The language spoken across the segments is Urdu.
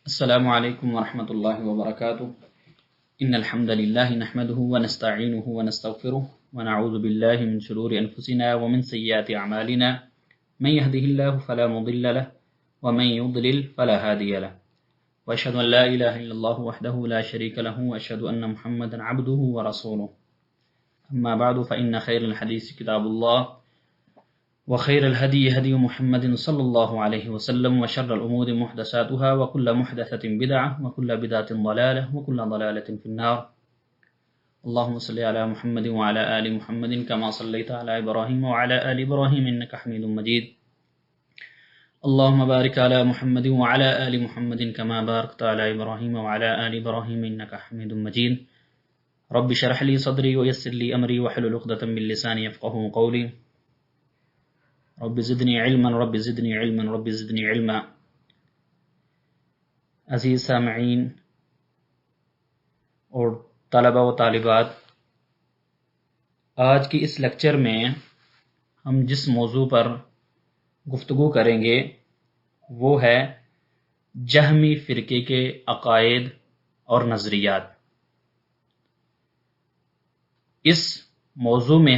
السلام عليكم ورحمة الله وبركاته. إن الحمد لله نحمده ونستعينه ونستغفره ونعوذ بالله من شرور أنفسنا ومن سيئات أعمالنا. من يهده الله فلا مضل له ومن يضلل فلا هادي له. وأشهد أن لا إله إلا الله وحده لا شريك له وأشهد أن محمدا عبده ورسوله. أما بعد فإن خير الحديث كتاب الله وخير الهدي هدي محمد صلى الله عليه وسلم وشر الأمور محدثاتها وكل محدثة بدعة وكل بدعة ضلالة وكل ضلالة في النار. اللهم صل على محمد وعلى آل محمد كما صليت على إبراهيم وعلى آل إبراهيم إنك حميد مجيد. اللهم بارك على محمد وعلى آل محمد كما باركت على إبراهيم وعلى آل إبراهيم إنك حميد مجيد. رب اشرح لي صدري ويسر لي أمري واحلل عقدة من لساني يفقهوا قولي. رب زدنی علما رب زدنی علما رب زدنی علما. عزیز سامعین اور طلبہ و طالبات، آج کی اس لیکچر میں ہم جس موضوع پر گفتگو کریں گے وہ ہے جہمی فرقے کے عقائد اور نظریات. اس موضوع میں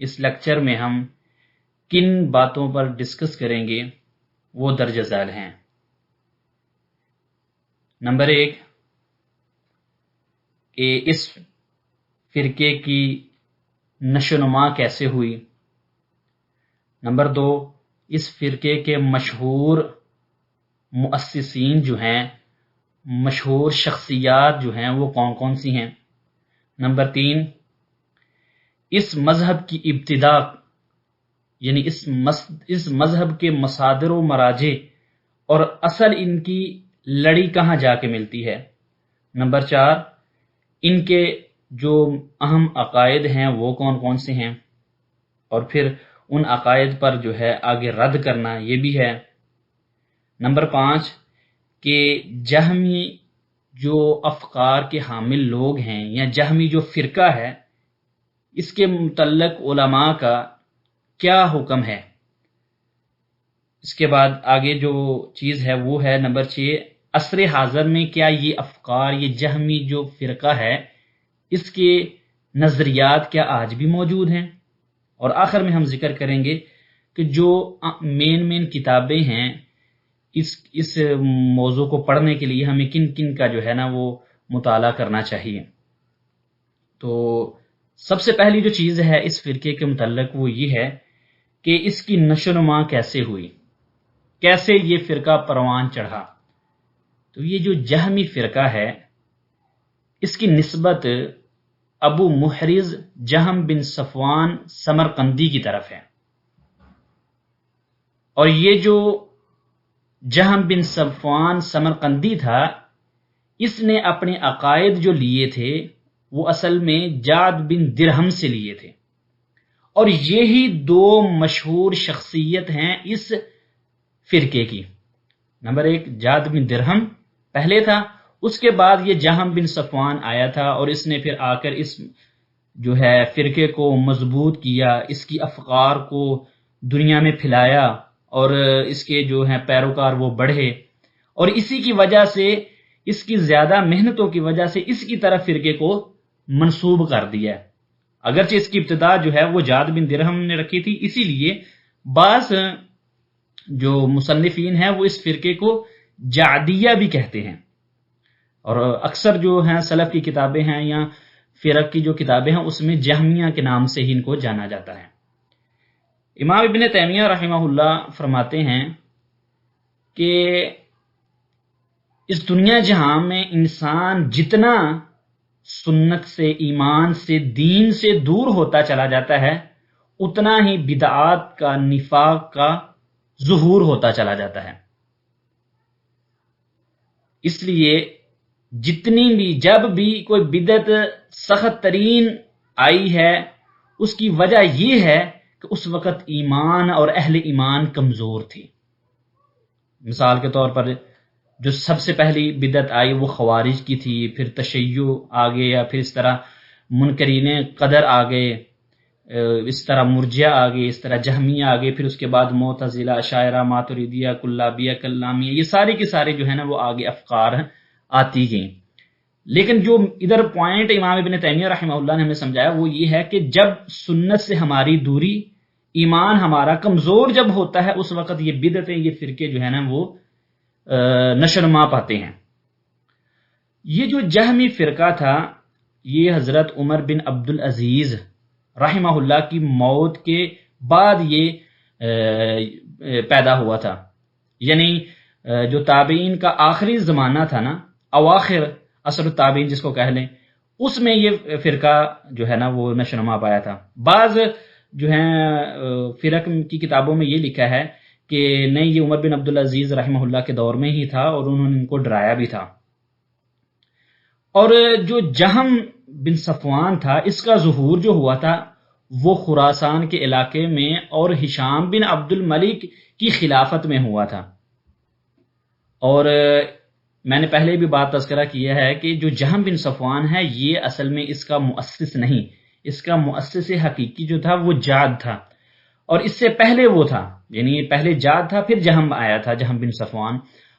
اس لیکچر میں ہم کن باتوں پر ڈسکس کریں گے وہ درج ذیل ہیں. نمبر 1 کہ اس فرقے کی نشو و نما کیسے ہوئی. نمبر 2 اس فرقے کے مشہور مؤسسین جو ہیں، مشہور شخصیات جو ہیں وہ کون کون سی ہیں. نمبر 3 اس مذہب کی ابتدا یعنی اس مذہب کے مصادر و مراجع اور اصل ان کی لڑی کہاں جا کے ملتی ہے. نمبر 4 ان کے جو اہم عقائد ہیں وہ کون کون سے ہیں، اور پھر ان عقائد پر جو ہے آگے رد کرنا یہ بھی ہے. نمبر 5 کہ جہمی جو افکار کے حامل لوگ ہیں یا جہمی جو فرقہ ہے اس کے متعلق علماء کا کیا حکم ہے. اس کے بعد آگے جو چیز ہے وہ ہے نمبر 6 عصر حاضر میں کیا یہ افکار، یہ جہمی جو فرقہ ہے اس کے نظریات کیا آج بھی موجود ہیں. اور آخر میں ہم ذکر کریں گے کہ جو مین کتابیں ہیں اس موضوع کو پڑھنے کے لیے ہمیں کن کن کا جو ہے نا وہ مطالعہ کرنا چاہیے. تو سب سے پہلی جو چیز ہے اس فرقے کے متعلق وہ یہ ہے کہ اس کی نشو و نما کیسے ہوئی، کیسے یہ فرقہ پروان چڑھا. تو یہ جو جہمی فرقہ ہے اس کی نسبت ابو محرز جہم بن صفوان سمرقندی کی طرف ہے. اور یہ جو جہم بن صفوان سمرقندی تھا اس نے اپنے عقائد جو لیے تھے وہ اصل میں جعد بن درہم سے لیے تھے. اور یہی 2 مشہور شخصیت ہیں اس فرقے کی. نمبر 1 جعد بن درہم پہلے تھا، اس کے بعد یہ جہم بن صفوان آیا تھا اور اس نے پھر آ کر اس جو ہے فرقے کو مضبوط کیا، اس کی افکار کو دنیا میں پھیلایا اور اس کے جو ہیں پیروکار وہ بڑھے. اور اسی کی وجہ سے اس کی زیادہ محنتوں کی وجہ سے اس کی طرف فرقے کو منسوب کر دیا. اگرچہ اس کی ابتدا جو ہے وہ جعد بن درہم نے رکھی تھی، اسی لیے بعض جو مصنفین ہیں وہ اس فرقے کو جعدیہ بھی کہتے ہیں. اور اکثر جو ہیں سلف کی کتابیں ہیں یا فرق کی جو کتابیں ہیں اس میں جہمیہ کے نام سے ہی ان کو جانا جاتا ہے. امام ابن تیمیہ رحمہ اللہ فرماتے ہیں کہ اس دنیا جہاں میں انسان جتنا سنت سے، ایمان سے، دین سے دور ہوتا چلا جاتا ہے اتنا ہی بدعات کا، نفاق کا ظہور ہوتا چلا جاتا ہے. اس لیے جب بھی کوئی بدعت سخت ترین آئی ہے اس کی وجہ یہ ہے کہ اس وقت ایمان اور اہل ایمان کمزور تھی. مثال کے طور پر جو سب سے پہلی بدعت آئی وہ خوارج کی تھی، پھر تشیع آگے، یا پھر اس طرح منکرین قدر آگے، اس طرح مرجیہ آگے، اس طرح جہمیہ آگے، پھر اس کے بعد معتزلہ، اشاعرہ، ماتریدیہ، کلابیہ، کلامیہ، یہ سارے کے سارے جو ہے نا وہ آگے افکار آتی گئیں۔ لیکن جو ادھر پوائنٹ امام ابن تیمیہ رحمہ اللہ نے ہمیں سمجھایا وہ یہ ہے کہ جب سنت سے ہماری دوری، ایمان ہمارا کمزور جب ہوتا ہے، اس وقت یہ بدعتیں، یہ فرقے جو ہے نا وہ نشرما پاتے ہیں۔ یہ جو جہمی فرقہ تھا یہ حضرت عمر بن عبد العزیز رحمہ اللہ کی موت کے بعد یہ پیدا ہوا تھا، یعنی جو تابعین کا آخری زمانہ تھا نا، اواخر عصر التابعین جس کو کہہ لیں، اس میں یہ فرقہ جو ہے نا وہ نشوونما پایا تھا۔ بعض جو ہیں فرق کی کتابوں میں یہ لکھا ہے کہ نہیں، یہ عمر بن عبد العزیز رحمہ اللہ کے دور میں ہی تھا اور انہوں نے ان کو ڈرایا بھی تھا۔ اور جو جہم بن صفوان تھا، اس کا ظہور جو ہوا تھا وہ خراسان کے علاقے میں اور ہشام بن عبد الملک کی خلافت میں ہوا تھا۔ اور میں نے پہلے بھی بات تذکرہ کیا ہے کہ جو جہم بن صفوان ہے یہ اصل میں اس کا مؤسس نہیں، اس کا مؤسس حقیقی جو تھا وہ جاد تھا، اور اس سے پہلے وہ تھا، یعنی پہلے جاد تھا پھر جہم آیا تھا، جہم بن صفوان۔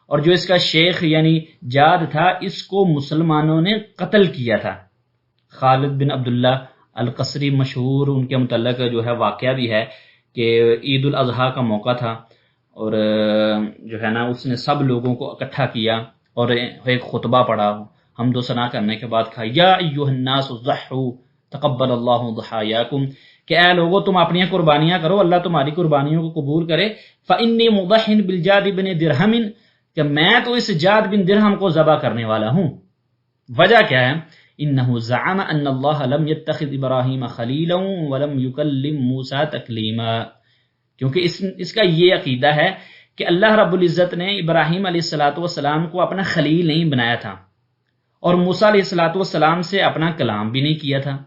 اور جو اس کا شیخ یعنی جاد تھا، اس کو مسلمانوں نے قتل کیا تھا۔ خالد بن عبداللہ القصری مشہور ان کے متعلق جو ہے واقعہ بھی ہے کہ عید الاضحیٰ کا موقع تھا، اور جو ہے نا اس نے سب لوگوں کو اکٹھا کیا اور ایک خطبہ پڑھا، حمد و ثنا کرنے کے بعد کہا یا ایھا الناس ضحوا تقبل اللہ ضحایاکم، کہ اے لوگو تم اپنی قربانیاں کرو، اللہ تمہاری قربانیوں کو قبول کرے۔ فانی مضح بالجاد بن درہم، کہ میں تو اس جاد بن درہم کو ذبح کرنے والا ہوں۔ وجہ کیا ہے؟ انہ زعم ان اللہ لم يتخذ ابراہیم خلیلا ولم یکلم موسیٰ تکلیما، کیونکہ اس کا یہ عقیدہ ہے کہ اللہ رب العزت نے ابراہیم علیہ السلام کو اپنا خلیل نہیں بنایا تھا، اور موسیٰ علیہ السلام سے اپنا کلام بھی نہیں کیا تھا۔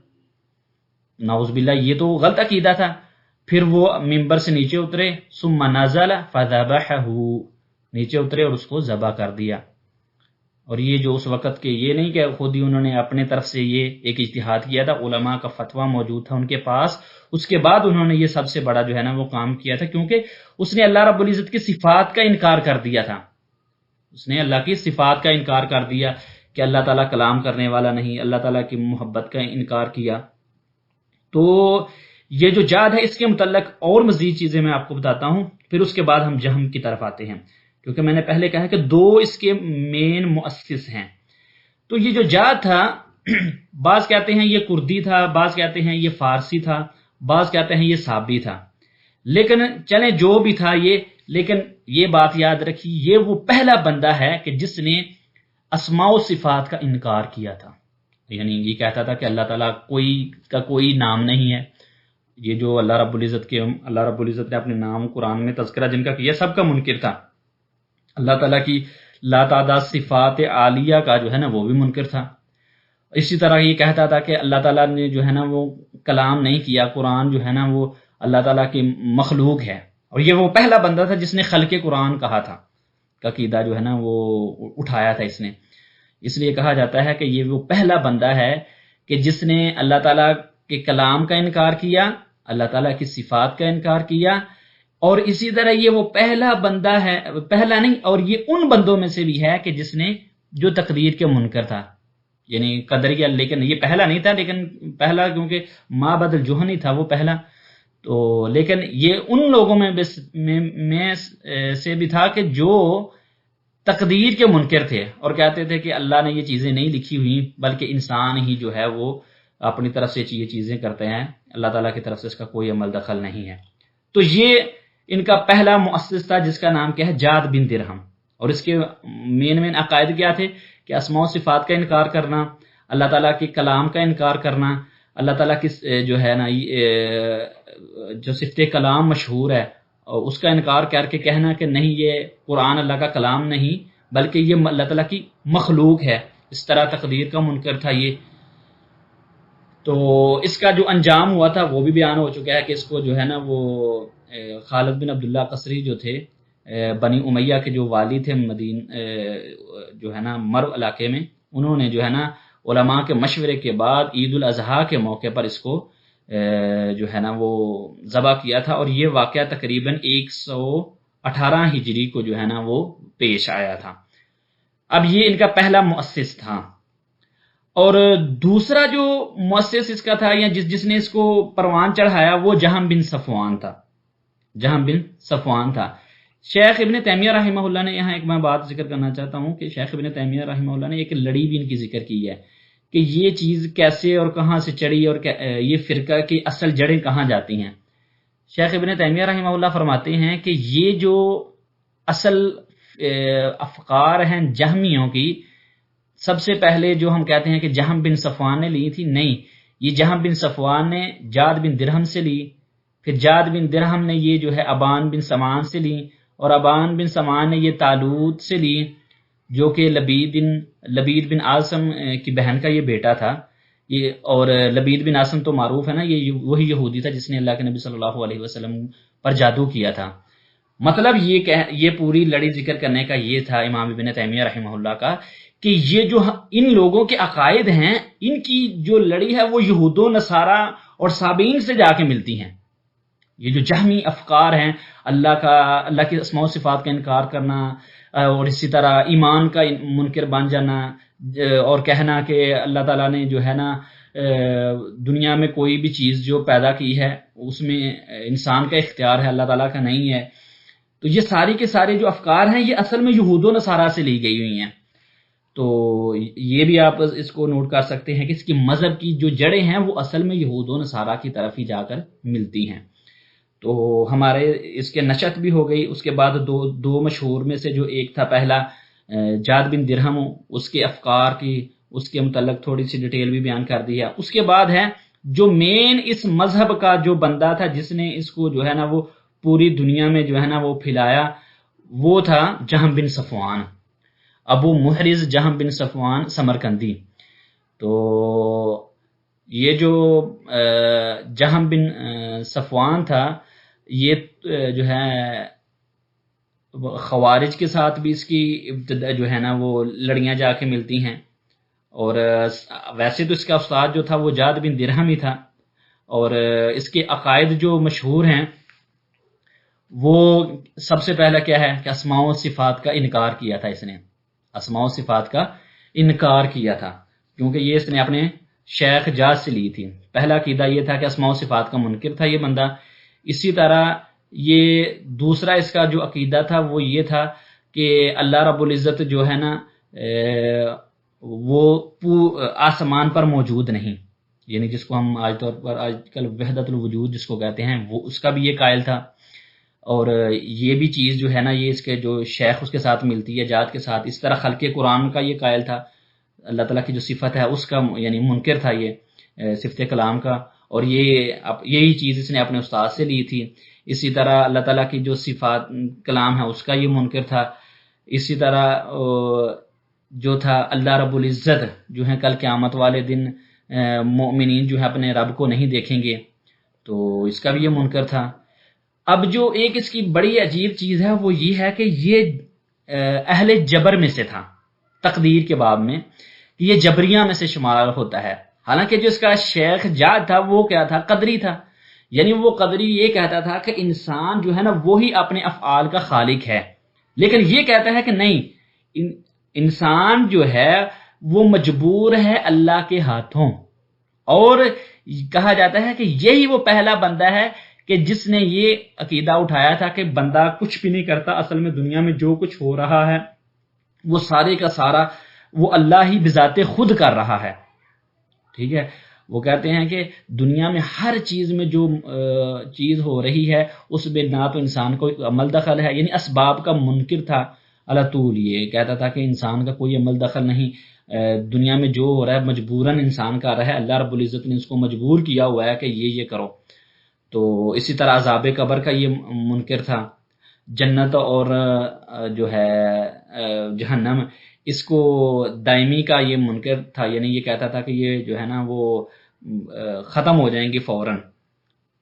نعوذ باللہ، یہ تو غلط عقیدہ تھا۔ پھر وہ ممبر سے نیچے اترے، ثم نزل فذبحہ، نیچے اترے اور اس کو ذبح کر دیا۔ اور یہ جو اس وقت کے، یہ نہیں کہ خود ہی انہوں نے اپنے طرف سے یہ ایک اجتہاد کیا تھا، علماء کا فتویٰ موجود تھا ان کے پاس، اس کے بعد انہوں نے یہ سب سے بڑا جو ہے نا وہ کام کیا تھا، کیونکہ اس نے اللہ رب العزت کی صفات کا انکار کر دیا تھا۔ اس نے اللہ کی صفات کا انکار کر دیا کہ اللہ تعالیٰ کلام کرنے والا نہیں، اللہ تعالیٰ کی محبت کا انکار کیا۔ تو یہ جو جاد ہے اس کے متعلق اور مزید چیزیں میں آپ کو بتاتا ہوں، پھر اس کے بعد ہم جہم کی طرف آتے ہیں، کیونکہ میں نے پہلے کہا کہ دو اس کے مین مؤسس ہیں۔ تو یہ جو جاد تھا، بعض کہتے ہیں یہ کردی تھا، بعض کہتے ہیں یہ فارسی تھا، بعض کہتے ہیں یہ صابی تھا، لیکن چلیں جو بھی تھا یہ، لیکن یہ بات یاد رکھی، یہ وہ پہلا بندہ ہے کہ جس نے اسماء و صفات کا انکار کیا تھا، یعنی یہ کہتا تھا کہ اللہ تعالیٰ کوئی نام نہیں ہے۔ یہ جو اللہ رب العزت نے اپنے نام قرآن میں تذکرہ جن کا کیا، سب کا منکر تھا۔ اللہ تعالیٰ کی لا تعداد صفات عالیہ کا جو ہے نا وہ بھی منکر تھا۔ اسی طرح یہ کہتا تھا کہ اللہ تعالیٰ نے جو ہے نا وہ کلام نہیں کیا، قرآن جو ہے نا وہ اللہ تعالیٰ کی مخلوق ہے، اور یہ وہ پہلا بندہ تھا جس نے خلق قرآن کہا تھا، کا عقیدہ جو ہے نا وہ اٹھایا تھا اس نے۔ اس لیے کہا جاتا ہے کہ یہ وہ پہلا بندہ ہے کہ جس نے اللہ تعالیٰ کے کلام کا انکار کیا، اللہ تعالیٰ کی صفات کا انکار کیا، اور اسی طرح یہ وہ پہلا بندہ ہے، پہلا نہیں، اور یہ ان بندوں میں سے بھی ہے کہ جس نے جو تقدیر کے منکر تھا، یعنی قدریہ، لیکن یہ پہلا نہیں تھا، لیکن پہلا کیونکہ معبد الجہنی تھا وہ پہلا، تو لیکن یہ ان لوگوں میں سے بھی تھا کہ جو تقدیر کے منکر تھے اور کہتے تھے کہ اللہ نے یہ چیزیں نہیں لکھی ہوئی، بلکہ انسان ہی جو ہے وہ اپنی طرف سے یہ چیزیں کرتے ہیں، اللہ تعالیٰ کی طرف سے اس کا کوئی عمل دخل نہیں ہے۔ تو یہ ان کا پہلا مؤسس تھا جس کا نام کیا ہے؟ جاد بن درہم۔ اور اس کے مین عقائد کیا تھے؟ کہ اسماء و صفات کا انکار کرنا، اللہ تعالیٰ کے کلام کا انکار کرنا، اللہ تعالیٰ کی جو ہے نا جو صفت کلام مشہور ہے اس کا انکار کر کے کہنا کہ نہیں، یہ قرآن اللہ کا کلام نہیں بلکہ یہ اللہ تعالیٰ کی مخلوق ہے، اس طرح تقدیر کا منکر تھا یہ۔ تو اس کا جو انجام ہوا تھا وہ بھی بیان ہو چکا ہے کہ اس کو جو ہے نا وہ خالد بن عبداللہ قصری جو تھے، بنی امیہ کے جو والی تھے جو ہے نا مرو علاقے میں، انہوں نے جو ہے نا علماء کے مشورے کے بعد عید الاضحیٰ کے موقع پر اس کو جو ہے نا وہ ذبح کیا تھا، اور یہ واقعہ تقریباً 118 ہجری کو جو ہے نا وہ پیش آیا تھا۔ اب یہ ان کا پہلا مؤسس تھا، اور دوسرا جو مؤسس اس کا تھا یا جس نے اس کو پروان چڑھایا وہ جہم بن صفوان تھا، جہم بن صفوان تھا۔ شیخ ابن تیمیہ رحمہ اللہ نے یہاں ایک میں بات ذکر کرنا چاہتا ہوں کہ شیخ ابن تیمیہ رحمہ اللہ نے ایک لڑی بھی ان کی ذکر کی ہے کہ یہ چیز کیسے اور کہاں سے چڑھی، اور یہ فرقہ کی اصل جڑیں کہاں جاتی ہیں۔ شیخ ابن تیمیہ رحمہ اللہ فرماتے ہیں کہ یہ جو اصل افکار ہیں جہمیوں کی، سب سے پہلے جو ہم کہتے ہیں کہ جہم بن صفوان نے لی تھی، نہیں، یہ جہم بن صفوان نے جاد بن درہم سے لی، پھر جاد بن درہم نے یہ جو ہے ابان بن سمان سے لی، اور ابان بن سمان نے یہ طالوت سے لی جو کہ لبید بن عاصم کی بہن کا یہ بیٹا تھا۔ یہ اور لبید بن عاصم تو معروف ہے نا، یہ وہی یہودی تھا جس نے اللہ کے نبی صلی اللہ علیہ وسلم پر جادو کیا تھا۔ مطلب یہ پوری لڑی ذکر کرنے کا یہ تھا امام ابن تیمیہ رحمہ اللہ کا کہ یہ جو ان لوگوں کے عقائد ہیں، ان کی جو لڑی ہے وہ یہود و نصارہ اور صابئین سے جا کے ملتی ہیں۔ یہ جو جہمی افکار ہیں، اللہ کی اسماء و صفات کا انکار کرنا، اور اسی طرح ایمان کا منکر بن جانا، اور کہنا کہ اللہ تعالیٰ نے جو ہے نا دنیا میں کوئی بھی چیز جو پیدا کی ہے اس میں انسان کا اختیار ہے، اللہ تعالیٰ کا نہیں ہے۔ تو یہ ساری کے سارے جو افکار ہیں یہ اصل میں یہود و نصارہ سے لی گئی ہوئی ہیں۔ تو یہ بھی آپ اس کو نوٹ کر سکتے ہیں کہ اس کی مذہب کی جو جڑیں ہیں وہ اصل میں یہود و نصارہ کی طرف ہی جا کر ملتی ہیں۔ تو ہمارے اس کے نشأت بھی ہو گئی۔ اس کے بعد دو مشہور میں سے جو ایک تھا پہلا جاد بن درہم، اس کے افکار کی، اس کے متعلق تھوڑی سی ڈیٹیل بھی بیان کر دی ہے۔ اس کے بعد ہے جو مین اس مذہب کا جو بندہ تھا جس نے اس کو جو ہے نا وہ پوری دنیا میں جو ہے نا وہ پھیلایا، وہ تھا جہم بن صفوان، ابو محرز جہم بن صفوان سمرقندی۔ تو یہ جو جہم بن صفوان تھا یہ جو ہے خوارج کے ساتھ بھی اس کی ابتدا جو ہے نا وہ لڑیاں جا کے ملتی ہیں، اور ویسے تو اس کا استاد جو تھا وہ جاد بن درہم ہی تھا، اور اس کے عقائد جو مشہور ہیں وہ سب سے پہلا کیا ہے کہ اسماء و صفات کا انکار کیا تھا۔ اس نے اسماء و صفات کا انکار کیا تھا کیونکہ یہ اس نے اپنے شیخ جاد سے لی تھی۔ پہلا عقیدہ یہ تھا کہ اسماء و صفات کا منکر تھا یہ بندہ۔ اسی طرح یہ دوسرا اس کا جو عقیدہ تھا وہ یہ تھا کہ اللہ رب العزت جو ہے نا وہ آسمان پر موجود نہیں، یعنی جس کو ہم آج کل وحدت الوجود جس کو کہتے ہیں، وہ اس کا بھی یہ قائل تھا۔ اور یہ بھی چیز جو ہے نا یہ اس کے جو شیخ اس کے ساتھ ملتی ہے جات کے ساتھ۔ اس طرح خلق قرآن کا یہ قائل تھا، اللہ تعالیٰ کی جو صفت ہے اس کا یعنی منکر تھا یہ صفت کلام کا، اور یہی چیز اس نے اپنے استاد سے لی تھی۔ اسی طرح اللہ تعالیٰ کی جو صفات کلام ہے اس کا یہ منکر تھا۔ اسی طرح جو تھا اللہ رب العزت جو ہے کل قیامت والے دن مومنین جو ہے اپنے رب کو نہیں دیکھیں گے، تو اس کا بھی یہ منکر تھا۔ اب جو ایک اس کی بڑی عجیب چیز ہے وہ یہ ہے کہ یہ اہل جبر میں سے تھا، تقدیر کے باب میں یہ جبریہ میں سے شمار ہوتا ہے، حالانکہ جو اس کا شیخ جاد تھا وہ کیا تھا، قدری تھا، یعنی وہ قدری یہ کہتا تھا کہ انسان جو ہے نا وہی اپنے افعال کا خالق ہے، لیکن یہ کہتا ہے کہ نہیں، انسان جو ہے وہ مجبور ہے اللہ کے ہاتھوں، اور کہا جاتا ہے کہ یہی وہ پہلا بندہ ہے کہ جس نے یہ عقیدہ اٹھایا تھا کہ بندہ کچھ بھی نہیں کرتا، اصل میں دنیا میں جو کچھ ہو رہا ہے وہ سارے کا سارا وہ اللہ ہی بذات خود کر رہا ہے۔ ٹھیک ہے، وہ کہتے ہیں کہ دنیا میں ہر چیز میں جو چیز ہو رہی ہے اس میں نہ تو انسان کو عمل دخل ہے، یعنی اسباب کا منکر تھا اللہ طول، یہ کہتا تھا کہ انسان کا کوئی عمل دخل نہیں، دنیا میں جو ہو رہا ہے مجبوراً انسان کر رہا ہے، اللہ رب العزت نے اس کو مجبور کیا ہوا ہے کہ یہ کرو۔ تو اسی طرح عذاب قبر کا یہ منکر تھا، جنت اور جو ہے جہنم اس کو دائمی کا یہ منکر تھا، یعنی یہ کہتا تھا کہ یہ جو ہے نا وہ ختم ہو جائیں گی فوراً۔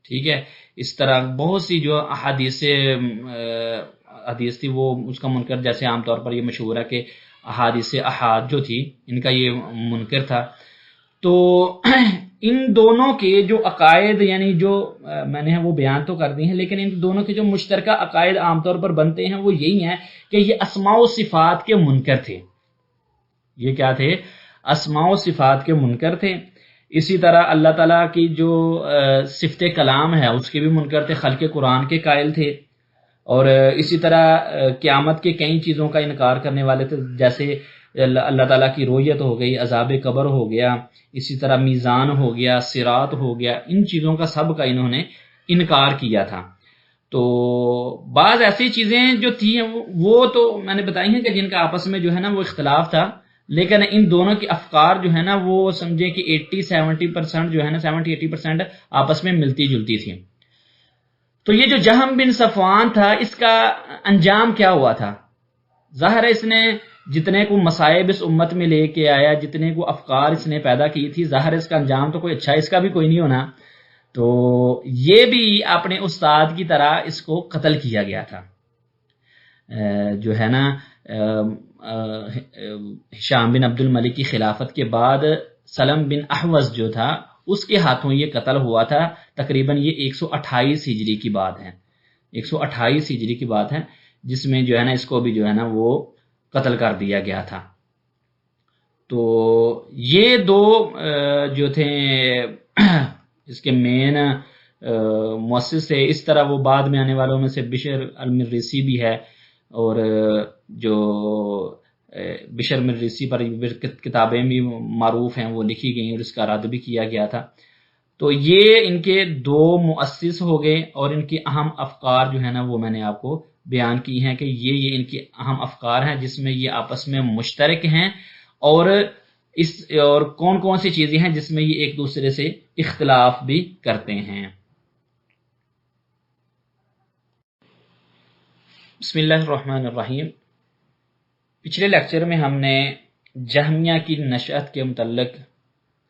ٹھیک ہے، اس طرح بہت سی جو حدیث تھی وہ اس کا منکر، جیسے عام طور پر یہ مشہور ہے کہ احادیث احاد جو تھی ان کا یہ منکر تھا۔ تو ان دونوں کے جو عقائد یعنی جو میں نے وہ بیان تو کر دی ہیں، لیکن ان دونوں کے جو مشترکہ عقائد عام طور پر بنتے ہیں وہ یہی ہیں کہ یہ اسماء و صفات کے منکر تھے. یہ کیا تھے؟ اسماء و صفات کے منکر تھے. اسی طرح اللہ تعالیٰ کی جو صفت کلام ہے اس کے بھی منکر تھے، خلق قرآن کے قائل تھے. اور اسی طرح قیامت کے کئی چیزوں کا انکار کرنے والے تھے، جیسے اللہ تعالیٰ کی رویت ہو گئی، عذاب قبر ہو گیا، اسی طرح میزان ہو گیا، صراط ہو گیا. ان چیزوں کا سب کا انہوں نے انکار کیا تھا. تو بعض ایسی چیزیں جو تھیں وہ تو میں نے بتائی ہیں کہ جن کا آپس میں جو ہے نا وہ اختلاف تھا، لیکن ان دونوں کی افکار جو ہے نا وہ سمجھے کہ 80-70% جو ہے نا 70-80% آپس میں ملتی جلتی تھی. تو یہ جو جہم بن صفوان تھا اس کا انجام کیا ہوا تھا؟ ظاہر ہے اس نے جتنے کو مصائب اس امت میں لے کے آیا، جتنے کو افکار اس نے پیدا کی تھی، ظاہر ہے اس کا انجام تو کوئی اچھا اس کا بھی کوئی نہیں ہونا. تو یہ بھی اپنے استاد کی طرح اس کو قتل کیا گیا تھا. جو ہے نا ہشام بن عبد الملک کی خلافت کے بعد سلم بن احوز جو تھا اس کے ہاتھوں یہ قتل ہوا تھا. تقریباً یہ 128 ہجری کی بات ہے، 128 ہجری کی بات ہے، جس میں جو ہے نا اس کو بھی جو ہے نا وہ قتل کر دیا گیا تھا. تو یہ دو جو تھے اس کے مین مؤسس تھے. اس طرح وہ بعد میں آنے والوں میں سے بشر المریسی بھی ہے، اور جو بشر المریسی پر کتابیں بھی معروف ہیں وہ لکھی گئی اور اس کا رد بھی کیا گیا تھا. تو یہ ان کے دو مؤسس ہو گئے، اور ان کے اہم افکار جو ہے نا وہ میں نے آپ کو بیان کی ہیں کہ یہ ان کے اہم افکار ہیں جس میں یہ آپس میں مشترک ہیں، اور کون کون سی چیزیں ہیں جس میں یہ ایک دوسرے سے اختلاف بھی کرتے ہیں. بسم اللہ الرحمن الرحیم. پچھلے لیکچر میں ہم نے جہمیہ کی نشأت کے متعلق،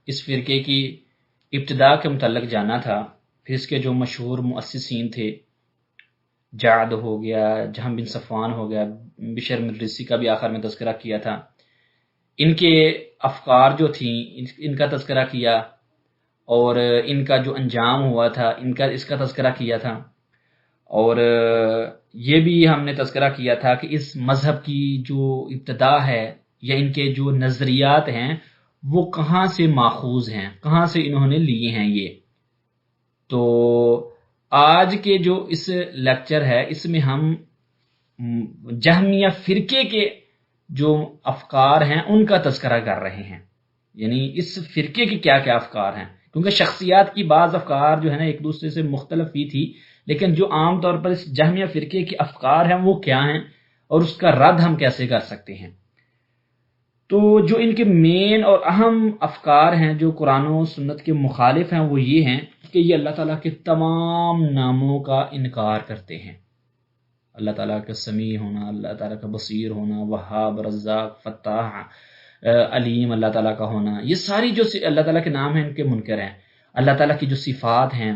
اس فرقے کی ابتدا کے متعلق جانا تھا. پھر اس کے جو مشہور مؤسسین تھے، جعد ہو گیا، جہم بن صفوان ہو گیا، بشر مریسی کا بھی آخر میں تذکرہ کیا تھا. ان کے افکار جو تھیں ان کا تذکرہ کیا، اور ان کا جو انجام ہوا تھا اس کا تذکرہ کیا تھا. اور یہ بھی ہم نے تذکرہ کیا تھا کہ اس مذہب کی جو ابتدا ہے یا ان کے جو نظریات ہیں وہ کہاں سے ماخوذ ہیں، کہاں سے انہوں نے لیے ہیں. یہ تو آج کے جو اس لیکچر ہے اس میں ہم جہمیہ فرقے کے جو افکار ہیں ان کا تذکرہ کر رہے ہیں، یعنی اس فرقے کے کیا کیا افکار ہیں. کیونکہ شخصیات کی بعض افکار جو ہے نا ایک دوسرے سے مختلف ہی تھی، لیکن جو عام طور پر اس جہمیہ فرقے کے افکار ہیں وہ کیا ہیں اور اس کا رد ہم کیسے کر سکتے ہیں. تو جو ان کے مین اور اہم افکار ہیں جو قرآن و سنت کے مخالف ہیں وہ یہ ہیں کہ یہ اللہ تعالیٰ کے تمام ناموں کا انکار کرتے ہیں. اللہ تعالیٰ کا سمیع ہونا، اللہ تعالیٰ کا بصیر ہونا، وہاب، رزاق، فتاح، علیم اللہ تعالیٰ کا ہونا، یہ ساری جو اللہ تعالیٰ کے نام ہیں ان کے منکر ہیں. اللہ تعالیٰ کی جو صفات ہیں،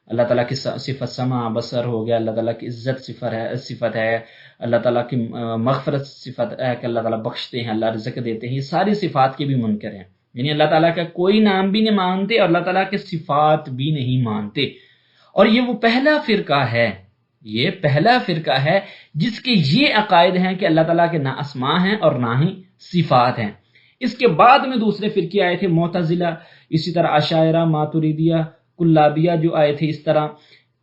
اللہ تعالیٰ کی صفت سمع بصر ہو گیا، اللہ تعالیٰ کی عزت صفت ہے، اللہ تعالیٰ کی مغفرت صفت ہے کہ اللہ تعالیٰ بخشتے ہیں، اللہ رزق دیتے ہیں، یہ ساری صفات کے بھی منکر ہیں. یعنی اللہ تعالیٰ کا کوئی نام بھی نہیں مانتے اور اللہ تعالیٰ کے صفات بھی نہیں مانتے. اور یہ وہ پہلا فرقہ ہے، یہ پہلا فرقہ ہے جس کے یہ عقائد ہیں کہ اللہ تعالیٰ کے نہ اسماء ہیں اور نہ ہی صفات ہیں. اس کے بعد میں دوسرے فرقے آئے تھے، معتزلہ، اسی طرح اشاعرہ، ماتریدیہ، کلابیہ جو آئے تھے. اس طرح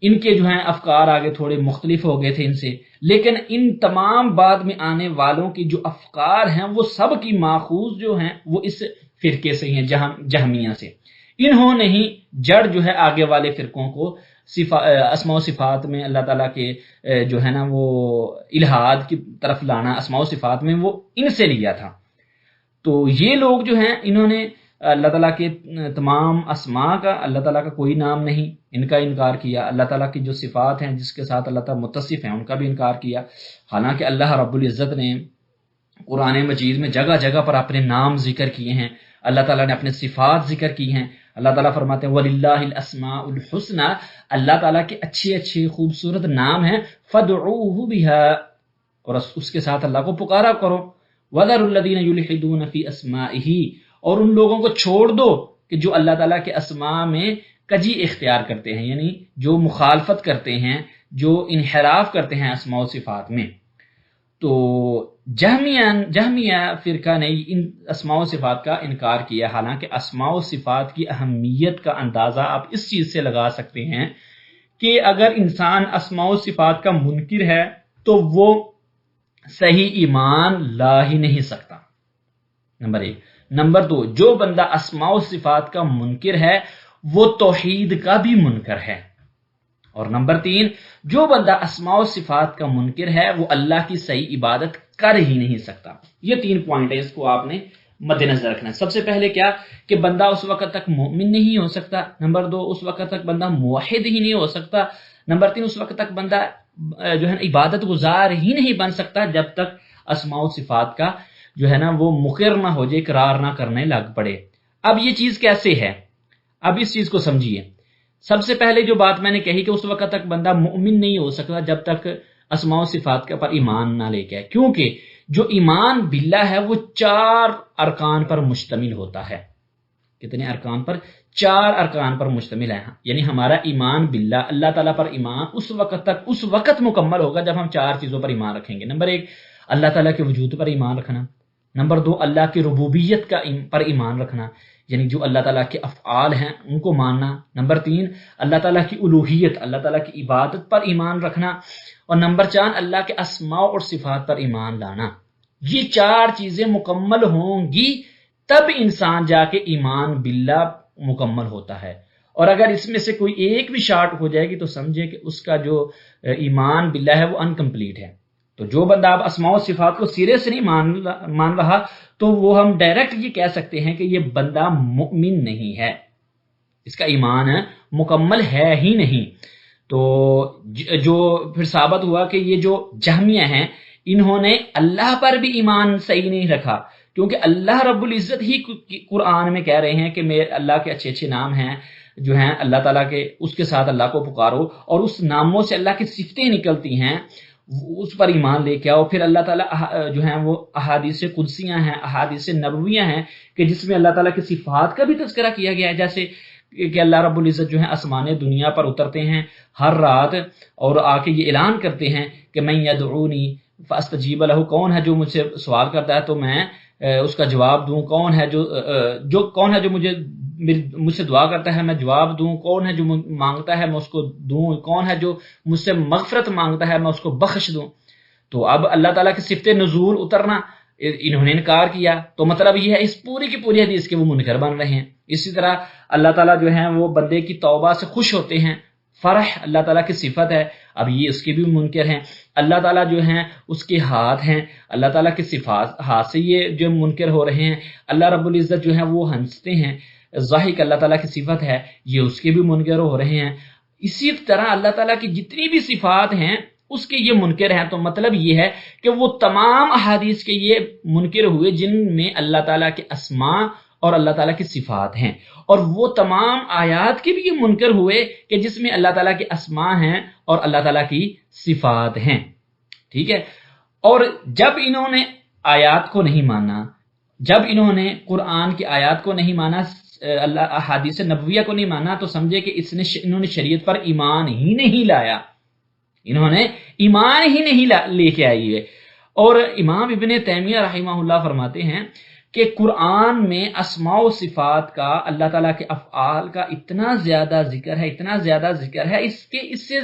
ان کے جو ہیں افکار آگے تھوڑے مختلف ہو گئے تھے ان سے، لیکن ان تمام بعد میں آنے والوں کی جو افکار ہیں وہ سب کی ماخوذ جو ہیں وہ اس فرقے سے ہیں، جہمیہ سے. انہوں نے ہی جڑ جو ہے آگے والے فرقوں کو اسماء و صفات میں اللہ تعالیٰ کے جو ہے نا وہ الہاد کی طرف لانا اسماء و صفات میں، وہ ان سے لیا تھا. تو یہ لوگ جو ہیں انہوں نے اللہ تعالیٰ کے تمام اسماء کا، اللہ تعالیٰ کا کوئی نام نہیں، ان کا انکار کیا. اللہ تعالیٰ کی جو صفات ہیں جس کے ساتھ اللہ تعالیٰ متصف ہیں ان کا بھی انکار کیا. حالانکہ اللہ رب العزت نے قرآن مجید میں جگہ جگہ پر اپنے نام ذکر کیے ہیں، اللہ تعالیٰ نے اپنے صفات ذکر کی ہیں. اللہ تعالیٰ فرماتے ہیں وَلِلَّهِ الْأَسْمَاءُ الْحُسْنَى، اللہ تعالیٰ کے اچھے اچھے خوبصورت نام ہیں، فَادْعُوهُ بِهَا، اور اس کے ساتھ اللہ کو پکارا کرو. وَذَرُوا الَّذِينَ يُلْحِدُونَ فِي أَسْمَائِهِ، اور ان لوگوں کو چھوڑ دو کہ جو اللہ تعالیٰ کے اسماء میں کجی اختیار کرتے ہیں، یعنی جو مخالفت کرتے ہیں، جو انحراف کرتے ہیں اسماء و صفات میں. تو جہمیہ فرقہ نے ان اسماء و صفات کا انکار کیا، حالانکہ اسماء و صفات کی اہمیت کا اندازہ آپ اس چیز سے لگا سکتے ہیں کہ اگر انسان اسماء و صفات کا منکر ہے تو وہ صحیح ایمان لا ہی نہیں سکتا، نمبر 1. نمبر 2، جو بندہ اسماء و صفات کا منکر ہے وہ توحید کا بھی منکر ہے. اور نمبر 3، جو بندہ اسماء و صفات کا منکر ہے وہ اللہ کی صحیح عبادت کر ہی نہیں سکتا. یہ 3 پوائنٹ ہے، اس کو آپ نے مد نظر رکھنا ہے. سب سے پہلے کیا کہ بندہ اس وقت تک مومن نہیں ہو سکتا. نمبر 2، اس وقت تک بندہ موحد ہی نہیں ہو سکتا. نمبر 3، اس وقت تک بندہ جو ہے عبادت گزار ہی نہیں بن سکتا جب تک اسماء و صفات کا جو ہے نا وہ مقر نہ ہو جائے، اقرار نہ کرنے لگ پڑے. اب یہ چیز کیسے ہے، اب اس چیز کو سمجھیے. سب سے پہلے جو بات میں نے کہی کہ اس وقت تک بندہ مومن نہیں ہو سکتا جب تک اسماء و صفات کے پر ایمان نہ لے کے آئے، کیونکہ جو ایمان باللہ ہے وہ 4 ارکان پر مشتمل ہوتا ہے. کتنے ارکان پر؟ 4 ارکان پر مشتمل ہے. یعنی ہمارا ایمان باللہ، اللہ تعالیٰ پر ایمان اس وقت مکمل ہوگا جب ہم 4 چیزوں پر ایمان رکھیں گے. نمبر 1، اللہ تعالیٰ کے وجود پر ایمان رکھنا. نمبر 2، اللہ کی ربوبیت پر ایمان رکھنا، یعنی جو اللہ تعالیٰ کے افعال ہیں ان کو ماننا. نمبر 3، اللہ تعالیٰ کی الوہیت، اللہ تعالیٰ کی عبادت پر ایمان رکھنا. اور نمبر 4، اللہ کے اسماء اور صفات پر ایمان لانا. یہ 4 چیزیں مکمل ہوں گی تب انسان جا کے ایمان باللہ مکمل ہوتا ہے. اور اگر اس میں سے کوئی ایک بھی شارٹ ہو جائے گی تو سمجھے کہ اس کا جو ایمان باللہ ہے وہ انکمپلیٹ ہے. تو جو بندہ اب اسماء و صفات کو سرے سے نہیں مان رہا تو وہ ہم ڈائریکٹ یہ کہہ سکتے ہیں کہ یہ بندہ مؤمن نہیں ہے، اس کا ایمان مکمل ہے ہی نہیں. تو جو پھر ثابت ہوا کہ یہ جو جہمیہ ہیں انہوں نے اللہ پر بھی ایمان صحیح نہیں رکھا، کیونکہ اللہ رب العزت ہی قرآن میں کہہ رہے ہیں کہ میرے اللہ کے اچھے اچھے نام ہیں جو ہیں اللہ تعالیٰ کے، اس کے ساتھ اللہ کو پکارو اور اس ناموں سے اللہ کی صفتیں نکلتی ہیں اس پر ایمان لے کے آؤ. پھر اللہ تعالیٰ جو ہیں وہ احادیث قدسیاں ہیں، احادیث نبویہ ہیں کہ جس میں اللہ تعالیٰ کی صفات کا بھی تذکرہ کیا گیا ہے، جیسے کہ اللہ رب العزت جو ہے آسمان دنیا پر اترتے ہیں ہر رات اور آ کے یہ اعلان کرتے ہیں کہ من یدعونی فاستجیب لہ، کون ہے جو مجھ سے سوال کرتا ہے تو میں اس کا جواب دوں، کون ہے جو مجھ سے دعا کرتا ہے میں جواب دوں، کون ہے جو مانگتا ہے میں اس کو دوں، کون ہے جو مجھ سے مغفرت مانگتا ہے میں اس کو بخش دوں. تو اب اللہ تعالیٰ کی صفت نزول اترنا انہوں نے انکار کیا، تو مطلب یہ ہے اس پوری کی پوری حدیث کے وہ منکر بن رہے ہیں. اسی طرح اللہ تعالیٰ جو ہیں وہ بندے کی توبہ سے خوش ہوتے ہیں، فرح اللہ تعالیٰ کی صفت ہے، اب یہ اس کے بھی منکر ہیں. اللہ تعالیٰ جو ہیں اس کے ہاتھ ہیں، اللہ تعالیٰ کی صفات ہاتھ سے یہ جو منکر ہو رہے ہیں. اللہ رب العزت جو ہیں وہ ہنستے ہیں، ضاحک اللہ تعالیٰ کی صفت ہے، یہ اس کے بھی منکر ہو رہے ہیں. اسی طرح اللہ تعالیٰ کی جتنی بھی صفات ہیں اس کے یہ منکر ہیں. تو مطلب یہ ہے کہ وہ تمام احادیث کے یہ منکر ہوئے جن میں اللہ تعالیٰ کے اسماء اور اللہ تعالیٰ کی صفات ہیں، اور وہ تمام آیات کے بھی یہ منکر ہوئے کہ جس میں اللہ تعالیٰ کے اسماء ہیں اور اللہ تعالیٰ کی صفات ہیں. ٹھیک ہے. اور جب انہوں نے آیات کو نہیں مانا، جب انہوں نے قرآن کی آیات کو نہیں مانا، احادیث نبویہ کو نہیں مانا، تو سمجھے کہ انہوں نے شریعت پر ایمان ہی نہیں لایا، انہوں نے ایمان ہی نہیں لے کے آئی ہے. اور امام ابن تیمیہ رحمہ اللہ فرماتے ہیں کہ قرآن میں اسماء و صفات کا، اللہ تعالیٰ کے افعال کا اتنا زیادہ ذکر ہے، اتنا زیادہ ذکر ہے اس سے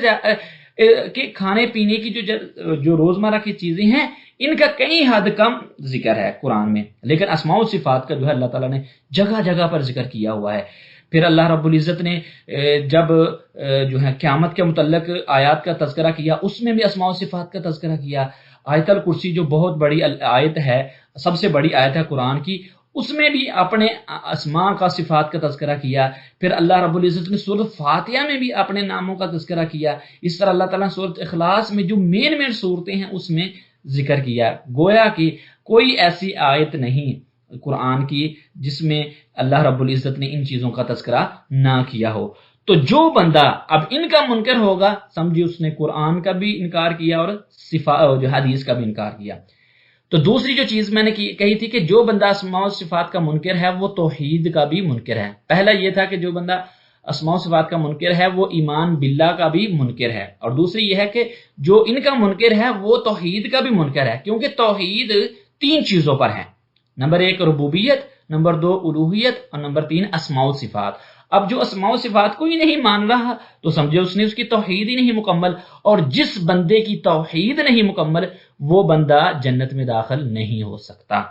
کہ کھانے پینے کی جو روزمرہ کی چیزیں ہیں ان کا کئی حد کم ذکر ہے قرآن میں، لیکن اسماء و صفات کا جو ہے اللہ تعالیٰ نے جگہ جگہ پر ذکر کیا ہوا ہے. پھر اللہ رب العزت نے جب جو ہے قیامت کے متعلق آیات کا تذکرہ کیا اس میں بھی اسماء و صفات کا تذکرہ کیا. آیت الکرسی جو بہت بڑی آیت ہے، سب سے بڑی آیت ہے قرآن کی، اس میں بھی اپنے اسماء کا صفات کا تذکرہ کیا. پھر اللہ رب العزت نے سورۃ فاتحہ میں بھی اپنے ناموں کا تذکرہ کیا. اس طرح اللہ تعالیٰ نے سورۃ اخلاص میں جو مین صورتیں ہیں اس میں ذکر کیا. گویا کہ کوئی ایسی آیت نہیں قرآن کی جس میں اللہ رب العزت نے ان چیزوں کا تذکرہ نہ کیا ہو. تو جو بندہ اب ان کا منکر ہوگا سمجھے اس نے قرآن کا بھی انکار کیا اور جو حدیث کا بھی انکار کیا. تو دوسری جو چیز میں نے کہی تھی کہ جو بندہ اسماء و صفات کا منکر ہے وہ توحید کا بھی منکر ہے. پہلا یہ تھا کہ جو بندہ اسماء و صفات کا منکر ہے وہ ایمان باللہ کا بھی منکر ہے، اور دوسری یہ ہے کہ جو ان کا منکر ہے وہ توحید کا بھی منکر ہے، کیونکہ توحید 3 چیزوں پر ہے. نمبر 1 ربوبیت، نمبر 2 الوہیت، اور نمبر 3 اسماء و صفات. اب جو اسماء و صفات کو ہی نہیں مان رہا تو سمجھے اس نے اس کی توحید ہی نہیں مکمل، اور جس بندے کی توحید نہیں مکمل وہ بندہ جنت میں داخل نہیں ہو سکتا.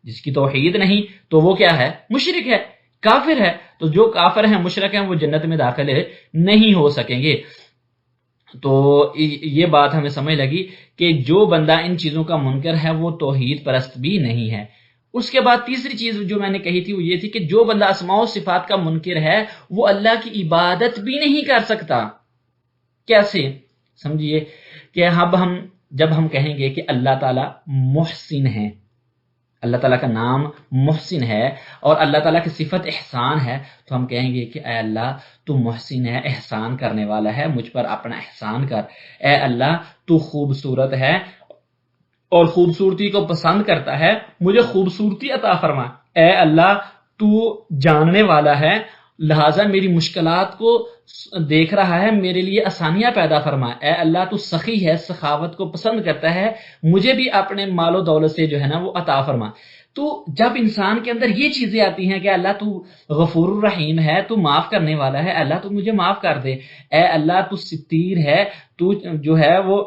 جس کی توحید نہیں تو وہ کیا ہے؟ مشرک ہے، کافر ہے. تو جو کافر ہیں، مشرک ہیں، وہ جنت میں داخل نہیں ہو سکیں گے. تو یہ بات ہمیں سمجھ لگی کہ جو بندہ ان چیزوں کا منکر ہے وہ توحید پرست بھی نہیں ہے. اس کے بعد تیسری چیز جو میں نے کہی تھی وہ یہ تھی کہ جو بندہ اسماء و صفات کا منکر ہے وہ اللہ کی عبادت بھی نہیں کر سکتا. کیسے؟ سمجھیے کہ جب ہم کہیں گے کہ اللہ تعالی محسن ہے، اللہ تعالیٰ کا نام محسن ہے اور اللہ تعالیٰ کی صفت احسان ہے، تو ہم کہیں گے کہ اے اللہ تو محسن ہے، احسان کرنے والا ہے، مجھ پر اپنا احسان کر. اے اللہ تو خوبصورت ہے اور خوبصورتی کو پسند کرتا ہے، مجھے خوبصورتی عطا فرما. اے اللہ تو جاننے والا ہے، لہٰذا میری مشکلات کو دیکھ رہا ہے، میرے لیے آسانیاں پیدا فرما. اے اللہ تو سخی ہے، سخاوت کو پسند کرتا ہے، مجھے بھی اپنے مال و دولت سے جو ہے نا وہ عطا فرما. تو جب انسان کے اندر یہ چیزیں آتی ہیں کہ اللہ تو غفور الرحیم ہے، تو معاف کرنے والا ہے، اللہ تو مجھے معاف کر دے. اے اللہ تو ستیر ہے، تو جو ہے وہ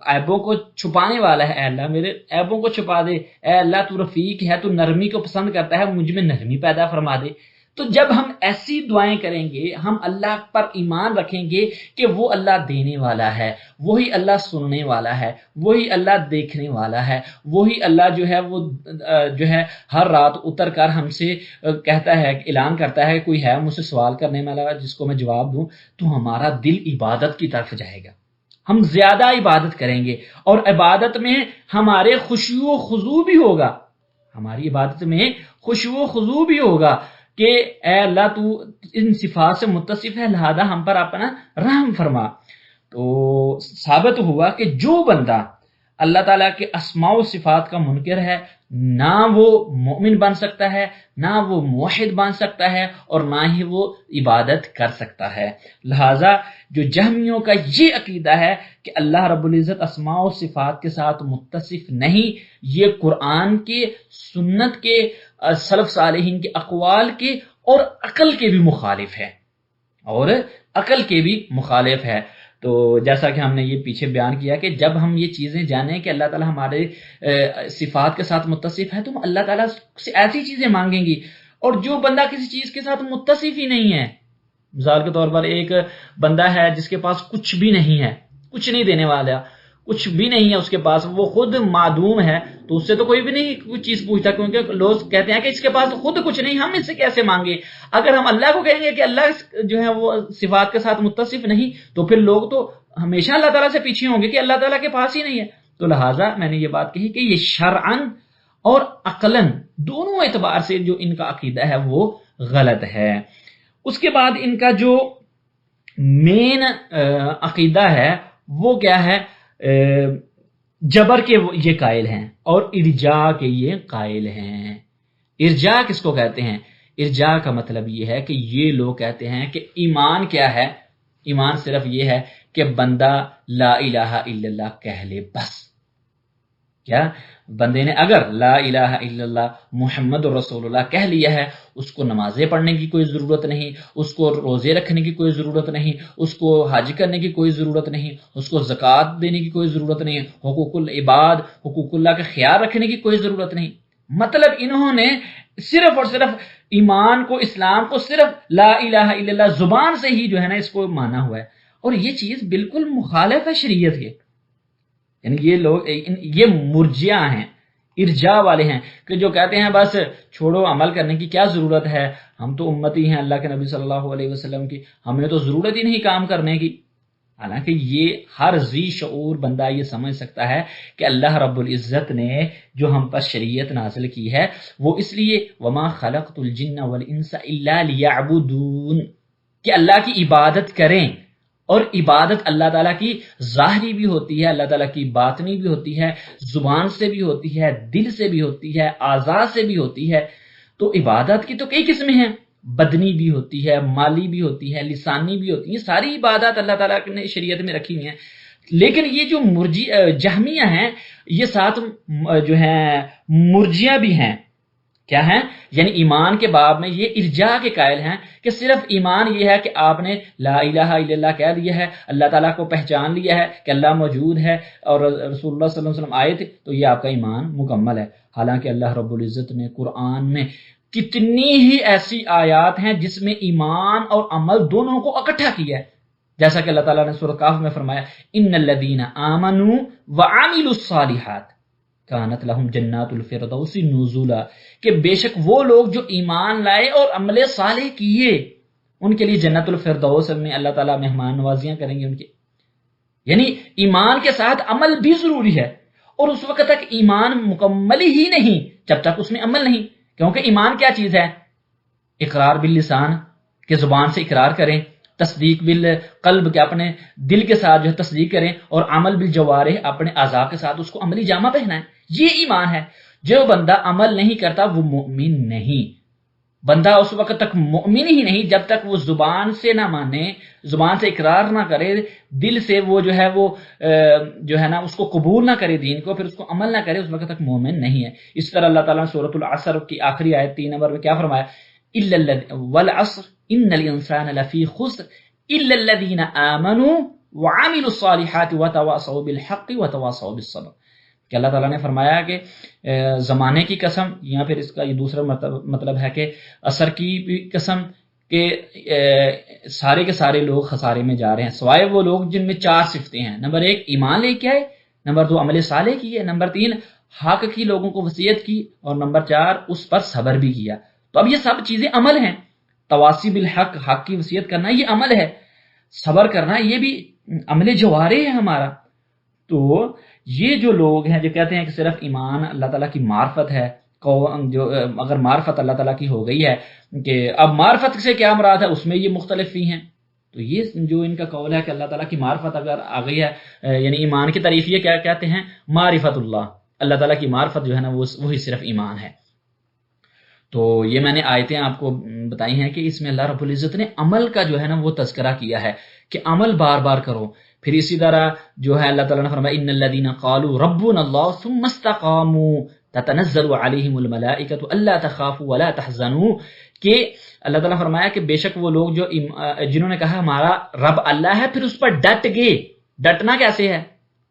عیبوں کو چھپانے والا ہے، اے اللہ میرے عیبوں کو چھپا دے. اے اللہ تو رفیق ہے، تو نرمی کو پسند کرتا ہے، مجھ میں نرمی پیدا فرما دے. تو جب ہم ایسی دعائیں کریں گے، ہم اللہ پر ایمان رکھیں گے کہ وہ اللہ دینے والا ہے، وہی اللہ سننے والا ہے، وہی اللہ دیکھنے والا ہے، وہی اللہ جو ہے وہ جو ہے ہر رات اتر کر ہم سے کہتا ہے، اعلان کرتا ہے کوئی ہے مجھ سے سوال کرنے والا جس کو میں جواب دوں، تو ہمارا دل عبادت کی طرف جائے گا، ہم زیادہ عبادت کریں گے، اور عبادت میں ہمارے خشوع و خضوع بھی ہوگا، ہماری عبادت میں خشوع و خضوع بھی ہوگا کہ اے اللہ تو ان صفات سے متصف ہے، لہذا ہم پر اپنا رحم فرما. تو ثابت ہوا کہ جو بندہ اللہ تعالیٰ کے اسماء و صفات کا منکر ہے، نہ وہ مومن بن سکتا ہے، نہ وہ موحد بن سکتا ہے، اور نہ ہی وہ عبادت کر سکتا ہے. لہذا جو جہمیوں کا یہ عقیدہ ہے کہ اللہ رب العزت اسماء و صفات کے ساتھ متصف نہیں، یہ قرآن کے، سنت کے، سلف صالحین کے اقوال کے اور عقل کے بھی مخالف ہے. تو جیسا کہ ہم نے یہ پیچھے بیان کیا کہ جب ہم یہ چیزیں جانیں کہ اللہ تعالیٰ ہمارے صفات کے ساتھ متصف ہے تو ہم اللہ تعالیٰ سے ایسی چیزیں مانگیں گی. اور جو بندہ کسی چیز کے ساتھ متصف ہی نہیں ہے، مثال کے طور پر ایک بندہ ہے جس کے پاس کچھ بھی نہیں ہے، کچھ نہیں دینے والا، کچھ بھی نہیں ہے اس کے پاس، وہ خود معدوم ہے، تو اس سے تو کوئی بھی نہیں کوئی چیز پوچھتا، کیونکہ لوگ کہتے ہیں کہ اس کے پاس خود کچھ نہیں، ہم اس سے کیسے مانگے. اگر ہم اللہ کو کہیں گے کہ اللہ جو ہے وہ صفات کے ساتھ متصف نہیں، تو پھر لوگ تو ہمیشہ اللہ تعالیٰ سے پیچھے ہوں گے کہ اللہ تعالیٰ کے پاس ہی نہیں ہے. تو لہٰذا میں نے یہ بات کہی کہ یہ شرعاً اور عقلاً دونوں اعتبار سے جو ان کا عقیدہ ہے وہ غلط ہے. اس کے بعد ان کا جو مین عقیدہ ہے وہ کیا ہے؟ جبر کے یہ قائل ہیں اور ارجاء کے یہ قائل ہیں. ارجاء کس کو کہتے ہیں؟ ارجاء کا مطلب یہ ہے کہ یہ لوگ کہتے ہیں کہ ایمان کیا ہے؟ ایمان صرف یہ ہے کہ بندہ لا الہ الا اللہ کہہ لے بس. کیا بندے نے اگر لا الہ الا اللہ محمد رسول اللہ کہہ لیا ہے، اس کو نمازیں پڑھنے کی کوئی ضرورت نہیں، اس کو روزے رکھنے کی کوئی ضرورت نہیں، اس کو حج کرنے کی کوئی ضرورت نہیں، اس کو زکوٰۃ دینے کی کوئی ضرورت نہیں، حقوق العباد، حقوق اللہ کا خیال رکھنے کی کوئی ضرورت نہیں. مطلب انہوں نے صرف اور صرف ایمان کو، اسلام کو صرف لا الہ الا اللہ زبان سے ہی جو ہے نا اس کو مانا ہوا ہے، اور یہ چیز بالکل مخالف ہے شریعت کے. یعنی یہ لوگ یہ مرجئہ ہیں، ارجاء والے ہیں کہ جو کہتے ہیں بس چھوڑو، عمل کرنے کی کیا ضرورت ہے، ہم تو امتی ہیں اللہ کے نبی صلی اللہ علیہ وسلم کی، ہمیں تو ضرورت ہی نہیں کام کرنے کی. حالانکہ یہ ہر ذی شعور بندہ یہ سمجھ سکتا ہے کہ اللہ رب العزت نے جو ہم پر شریعت نازل کی ہے وہ اس لیے وما خلقت الجن والانس الا لیعبدون کہ اللہ کی عبادت کریں اور عبادت اللہ تعالیٰ کی ظاہری بھی ہوتی ہے، اللہ تعالیٰ کی باطنی بھی ہوتی ہے، زبان سے بھی ہوتی ہے، دل سے بھی ہوتی ہے، اعضاء سے بھی ہوتی ہے۔ تو عبادت کی تو کئی قسمیں ہیں، بدنی بھی ہوتی ہے، مالی بھی ہوتی ہے، لسانی بھی ہوتی ہے، ساری عبادات اللہ تعالیٰ نے شریعت میں رکھی ہوئی ہیں۔ لیکن یہ جو جہمیہ ہیں، یہ ساتھ جو ہیں مرجیہ بھی ہیں۔ کیا ہیں؟ یعنی ایمان کے باب میں یہ ارجاء کے قائل ہیں کہ صرف ایمان یہ ہے کہ آپ نے لا الہ الا اللہ کہہ دیا ہے، اللہ تعالیٰ کو پہچان لیا ہے کہ اللہ موجود ہے اور رسول اللہ صلی اللہ علیہ وسلم آئے تھے، تو یہ آپ کا ایمان مکمل ہے۔ حالانکہ اللہ رب العزت نے قرآن میں کتنی ہی ایسی آیات ہیں جس میں ایمان اور عمل دونوں کو اکٹھا کیا ہے، جیسا کہ اللہ تعالیٰ نے سورۃ کہف میں فرمایا ان الذین آمنوا وعملوا الصالحات کانت لہم جنات الفردوس نزلا، کہ بے شک وہ لوگ جو ایمان لائے اور عمل صالح کیے ان کے لیے جنت الفردوس میں اللہ تعالیٰ مہمان نوازیاں کریں گے ان کے۔ یعنی ایمان کے ساتھ عمل بھی ضروری ہے، اور اس وقت تک ایمان مکمل ہی نہیں جب تک اس میں عمل نہیں، کیونکہ ایمان کیا چیز ہے؟ اقرار باللسان کہ زبان سے اقرار کریں، تصدیق بالقلب کہ اپنے دل کے ساتھ جو ہے تصدیق کریں، اور عمل بالجوارح اپنے اعضاء کے ساتھ اس کو عملی جامہ پہنائیں، یہ ایمان ہے۔ جو بندہ عمل نہیں کرتا وہ مومن نہیں، بندہ اس وقت تک مومن ہی نہیں جب تک وہ زبان سے نہ مانے، زبان سے اقرار نہ کرے، دل سے وہ جو ہے نا اس کو قبول نہ کرے دین کو، پھر اس کو عمل نہ کرے، اس وقت تک مومن نہیں ہے۔ اس طرح اللہ تعالیٰ نے سورۃ العصر کی آخری آیت 3 نمبر میں کیا فرمایا؟ والعصر ان الانسان لفی خسر الا الذین آمنوا وعملوا الصالحات وتواصوا بالحق وتواصوا بالصبر، کہ اللہ تعالیٰ نے فرمایا کہ زمانے کی قسم، یا پھر اس کا یہ دوسرا مطلب ہے کہ عصر کی بھی قسم، کہ سارے کے سارے لوگ خسارے میں جا رہے ہیں سوائے وہ لوگ جن میں 4 صفتیں ہیں۔ نمبر 1 ایمان لے کے آئے، نمبر 2 عمل صالح کیے، نمبر 3 حق کی لوگوں کو وصیت کی، اور نمبر 4 اس پر صبر بھی کیا۔ تو اب یہ سب چیزیں عمل ہیں۔ تواصی بالحق، حق کی وصیت کرنا یہ عمل ہے، صبر کرنا یہ بھی عمل جوارح ہے ہمارا۔ تو یہ جو لوگ ہیں جو کہتے ہیں کہ صرف ایمان اللہ تعالیٰ کی معرفت ہے، جو اگر معرفت اللہ تعالیٰ کی ہو گئی ہے کہ اب معرفت سے کیا مراد ہے، اس میں یہ مختلف ہی ہیں۔ تو یہ جو ان کا قول ہے کہ اللہ تعالیٰ کی معرفت اگر آ گئی ہے، یعنی ایمان کی تعریف یہ کیا کہتے ہیں؟ معرفت اللہ، اللہ تعالیٰ کی معرفت جو ہے نا وہی صرف ایمان ہے۔ تو یہ میں نے آیتیں آپ کو بتائی ہیں کہ اس میں اللہ رب العزت نے عمل کا جو ہے نا وہ تذکرہ کیا ہے کہ عمل بار بار کرو۔ پھر اسی طرح جو ہے اللہ تعالیٰ نے فرمایا ان الذین قالوا ربنا اللہ ثم استقاموا تتنزل علیہم الملائکۃ الا تخافوا ولا تحزنوا، کہ اللہ تعالیٰ نے فرمایا کہ بے شک وہ لوگ جو جنہوں نے کہا ہمارا رب اللہ ہے، پھر اس پر ڈٹ گئے۔ ڈٹنا کیسے ہے؟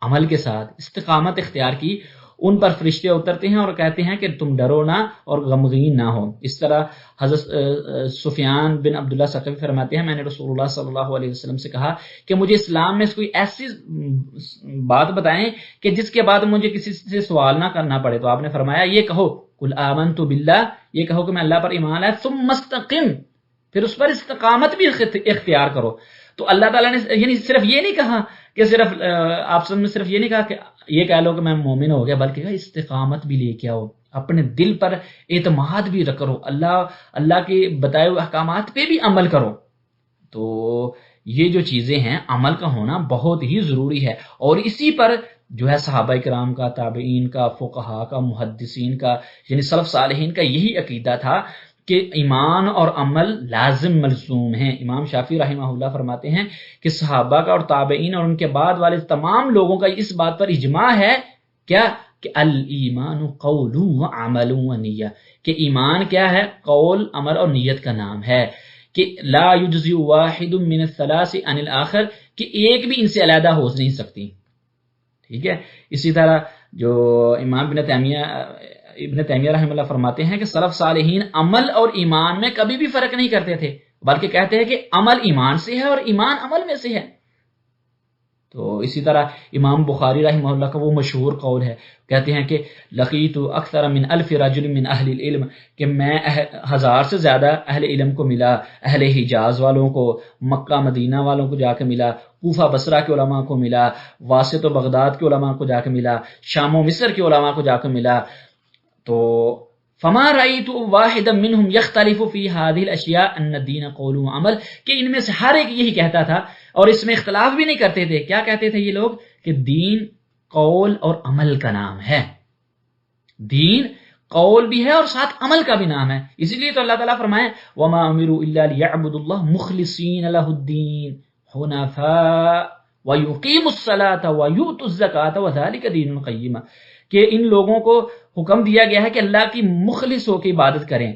عمل کے ساتھ استقامت اختیار کی، ان پر فرشتے اترتے ہیں اور کہتے ہیں کہ تم ڈرو نہ اور غمگین نہ ہو۔ اس طرح حضرت سفیان بن عبداللہ ثقفی فرماتے ہیں میں نے رسول اللہ صلی اللہ علیہ وسلم سے کہا کہ مجھے اسلام میں کوئی ایسی بات بتائیں کہ جس کے بعد مجھے کسی سے سوال نہ کرنا پڑے، تو آپ نے فرمایا یہ کہو قل آمنت باللہ، یہ کہو کہ میں اللہ پر ایمان لایا، ثم استقم، پھر اس پر استقامت بھی اختیار کرو۔ تو اللہ تعالیٰ نے یعنی صرف یہ نہیں کہا کہ صرف آپ سب نے صرف یہ نہیں کہا کہ یہ کہہ لو کہ میں مومن ہو گیا، بلکہ استقامت بھی لے کے آؤ، اپنے دل پر اعتماد بھی کرو، اللہ کے بتائے ہوئے احکامات پہ بھی عمل کرو۔ تو یہ جو چیزیں ہیں عمل کا ہونا بہت ہی ضروری ہے، اور اسی پر جو ہے صحابہ کرام کا، تابعین کا، فقہاء کا، محدثین کا، یعنی سلف صالحین کا یہی عقیدہ تھا کہ ایمان اور عمل لازم ملزوم ہیں۔ امام شافعی رحمہ اللہ فرماتے ہیں کہ صحابہ کا اور تابعین اور ان کے بعد والے تمام لوگوں کا اس بات پر اجماع ہے کیا کہ الایمان قول و عمل و نیہ، کہ ایمان کیا ہے؟ قول، عمل اور نیت کا نام ہے، کہ لا یجزی واحد من الثلاث عن الاخر، کہ ایک بھی ان سے علیحدہ ہو نہیں سکتی۔ ٹھیک ہے۔ اسی طرح جو امام ابن تیمیہ رحمہ اللہ فرماتے ہیں کہ سلف صالحین عمل اور ایمان میں کبھی بھی فرق نہیں کرتے تھے، بلکہ کہتے ہیں کہ عمل ایمان سے ہے اور ایمان عمل میں سے ہے۔ تو اسی طرح امام بخاری رحمہ اللہ کا وہ مشہور قول ہے، کہتے ہیں کہ لقیت اکثر من 1000 رجل من اہل العلم، کہ میں 1000 سے زیادہ اہل علم کو ملا، اہل حجاز والوں کو، مکہ مدینہ والوں کو جا کے ملا، کوفہ بصرہ کے علماء کو ملا، واسط و بغداد کے علماء کو جا کے ملا، شام و مصر کے علماء کو جا کے ملا۔ تو فما رأيت واحدا منهم يختلف في هذه الاشیاء ان الدین قول و عمل، کہ ان میں سے ہر ایک یہی کہتا تھا اور اس میں اختلاف بھی نہیں کرتے تھے. کیا کہتے تھے یہ لوگ؟ کہ دین قول اور عمل کا نام ہے. دین قول بھی ہے اور ساتھ عمل کا بھی نام ہے. اسی لیے تو اللہ تعالیٰ فرمائے وما امروا الا ليعبدوا الله مخلصين له الدين حنفاء ويقيموا الصلاة ويؤتوا الزكاة وذلك دين القيم، کہ ان لوگوں کو حکم دیا گیا ہے کہ اللہ کی مخلص ہو کے عبادت کریں،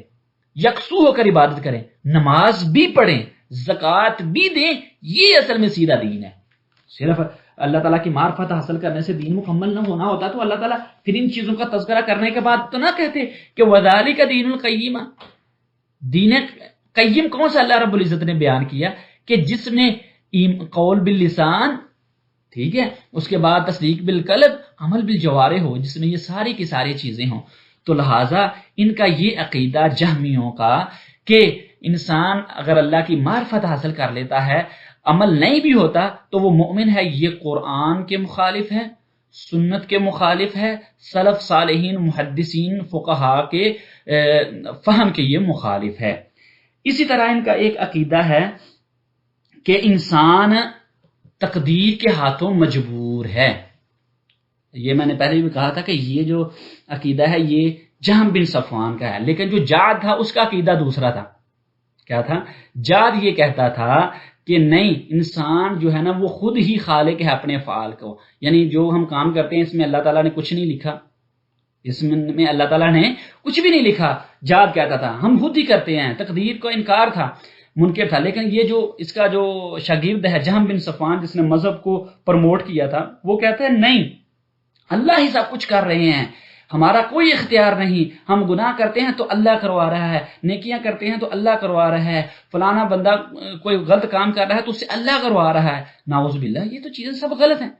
یکسو ہو کر عبادت کریں، نماز بھی پڑھیں، زکوٰۃ بھی دیں. یہ اصل میں سیدھا دین ہے. صرف اللہ تعالیٰ کی معرفت حاصل کرنے سے دین مکمل نہ ہونا ہوتا تو اللہ تعالیٰ پھر ان چیزوں کا تذکرہ کرنے کے بعد تو نہ کہتے کہ وذالک دین القیم. دین قیم کون سا اللہ رب العزت نے بیان کیا؟ کہ جس میں قول باللسان، ٹھیک ہے، اس کے بعد تصدیق بالقلب، عمل بالجوارح ہو، جس میں یہ ساری کی ساری چیزیں ہوں. تو لہٰذا ان کا یہ عقیدہ جہمیوں کا کہ انسان اگر اللہ کی معرفت حاصل کر لیتا ہے عمل نہیں بھی ہوتا تو وہ مومن ہے، یہ قرآن کے مخالف ہے، سنت کے مخالف ہے، سلف صالحین محدثین فقہا کے فہم کے یہ مخالف ہے. اسی طرح ان کا ایک عقیدہ ہے کہ انسان تقدیر کے ہاتھوں مجبور ہے. یہ میں نے پہلے بھی کہا تھا کہ یہ جو عقیدہ ہے یہ جہم بن صفوان کا ہے، لیکن جو جاد تھا اس کا عقیدہ دوسرا تھا. کیا تھا؟ جاد یہ کہتا تھا کہ نہیں، انسان جو ہے نا وہ خود ہی خالق ہے اپنے افعال کو، یعنی جو ہم کام کرتے ہیں اس میں اللہ تعالیٰ نے کچھ نہیں لکھا، اس میں اللہ تعالیٰ نے کچھ بھی نہیں لکھا. جاد کہتا تھا ہم خود ہی کرتے ہیں، تقدیر کو انکار تھا، منکر تھا. لیکن یہ جو اس کا جو شاگرد ہے جہم بن صفوان جس نے مذہب کو پروموٹ کیا تھا، وہ کہتا ہے نہیں، اللہ ہی سب کچھ کر رہے ہیں، ہمارا کوئی اختیار نہیں، ہم گناہ کرتے ہیں تو اللہ کروا رہا ہے، نیکیاں کرتے ہیں تو اللہ کروا رہا ہے، فلانا بندہ کوئی غلط کام کر رہا ہے تو اسے اللہ کروا رہا ہے. نعوذ باللہ، یہ تو چیزیں سب غلط ہیں.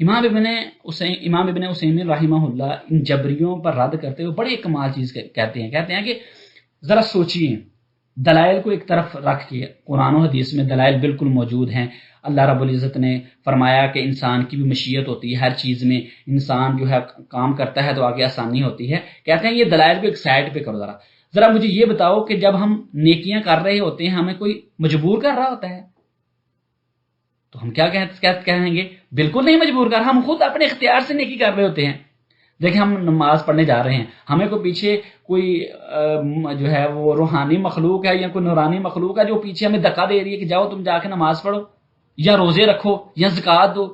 امام ابن عثیمین رحمہ اللہ ان جبریوں پر رد کرتے ہوئے بڑے کمال چیز کہتے ہیں کہ ذرا سوچیے، دلائل کو ایک طرف رکھ کے قرآن و حدیث میں دلائل بالکل موجود ہیں. اللہ رب العزت نے فرمایا کہ انسان کی بھی مشیت ہوتی ہے، ہر چیز میں انسان جو ہے کام کرتا ہے تو آگے آسانی ہوتی ہے. کہتے ہیں یہ دلائل کو ایک سائڈ پہ کرو، ذرا مجھے یہ بتاؤ کہ جب ہم نیکیاں کر رہے ہوتے ہیں ہمیں کوئی مجبور کر رہا ہوتا ہے تو ہم کیا کہیں گے؟ بالکل نہیں مجبور کر، ہم خود اپنے اختیار سے نیکی کر رہے ہوتے ہیں. دیکھیں ہم نماز پڑھنے جا رہے ہیں، ہمیں کوئی پیچھے کوئی جو ہے وہ روحانی مخلوق ہے یا کوئی نورانی مخلوق ہے جو پیچھے ہمیں دھکا دے رہی ہے کہ جاؤ تم جا کے نماز پڑھو یا روزے رکھو یا زکوٰۃ دو.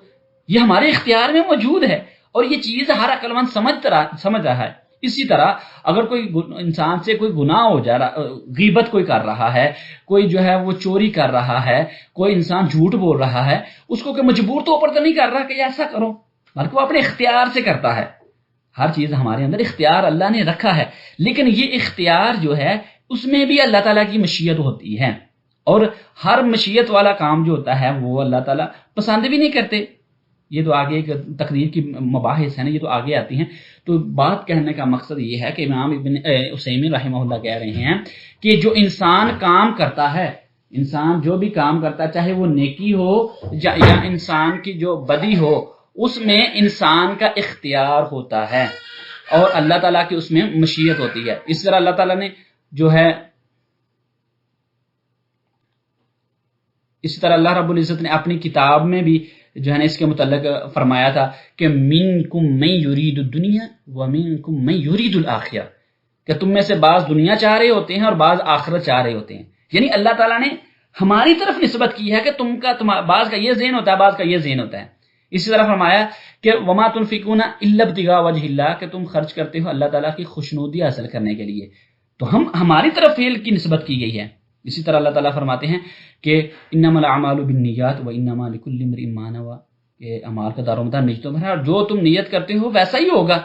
یہ ہمارے اختیار میں موجود ہے اور یہ چیز ہر عقل مند سمجھ رہا ہے. اسی طرح اگر کوئی انسان سے کوئی گناہ ہو جا رہا، غیبت کوئی کر رہا ہے، کوئی جو ہے وہ چوری کر رہا ہے، کوئی انسان جھوٹ بول رہا ہے، اس کو کہ مجبور تو اوپر تو نہیں کر رہا کہ ایسا کرو، بلکہ وہ اپنے اختیار سے کرتا ہے. ہر چیز ہمارے اندر اختیار اللہ نے رکھا ہے، لیکن یہ اختیار جو ہے اس میں بھی اللہ تعالیٰ کی مشیت ہوتی ہے، اور ہر مشیت والا کام جو ہوتا ہے وہ اللہ تعالیٰ پسند بھی نہیں کرتے. یہ تو آگے ایک تقدیر کی مباحث ہیں نا، یہ تو آگے آتی ہیں. تو بات کہنے کا مقصد یہ ہے کہ امام ابن عثیمین رحمہ اللہ کہہ رہے ہیں کہ جو انسان کام کرتا ہے، انسان جو بھی کام کرتا ہے چاہے وہ نیکی ہو یا انسان کی جو بدی ہو، اس میں انسان کا اختیار ہوتا ہے اور اللہ تعالیٰ کی اس میں مشیت ہوتی ہے. اس طرح اللہ تعالیٰ نے جو ہے، اسی طرح اللہ رب العزت نے اپنی کتاب میں بھی جو ہے نا اس کے متعلق فرمایا تھا کہ منکم من یرید الدنیا ومنکم من یرید الآخرہ، کہ تم میں سے بعض دنیا چاہ رہے ہوتے ہیں اور بعض آخرت چاہ رہے ہوتے ہیں. یعنی اللہ تعالیٰ نے ہماری طرف نسبت کی ہے کہ بعض کا یہ ذہن ہوتا ہے، بعض کا یہ ذہن ہوتا ہے. اسی طرح فرمایا کہ وما تنفقون الا ابتغاء وجہ اللہ، کہ تم خرچ کرتے ہو اللہ تعالیٰ کی خوشنودی حاصل کرنے کے لیے. تو ہماری طرف فعل کی نسبت کی گئی ہے. اسی طرح اللہ تعالیٰ فرماتے ہیں کہ انما الاعمال بالنیات وانما لکل امرئ ما نوى، کہ اعمال کا دار و مدار نیتوں پر ہے اور جو تم نیت کرتے ہو ویسا ہی ہوگا.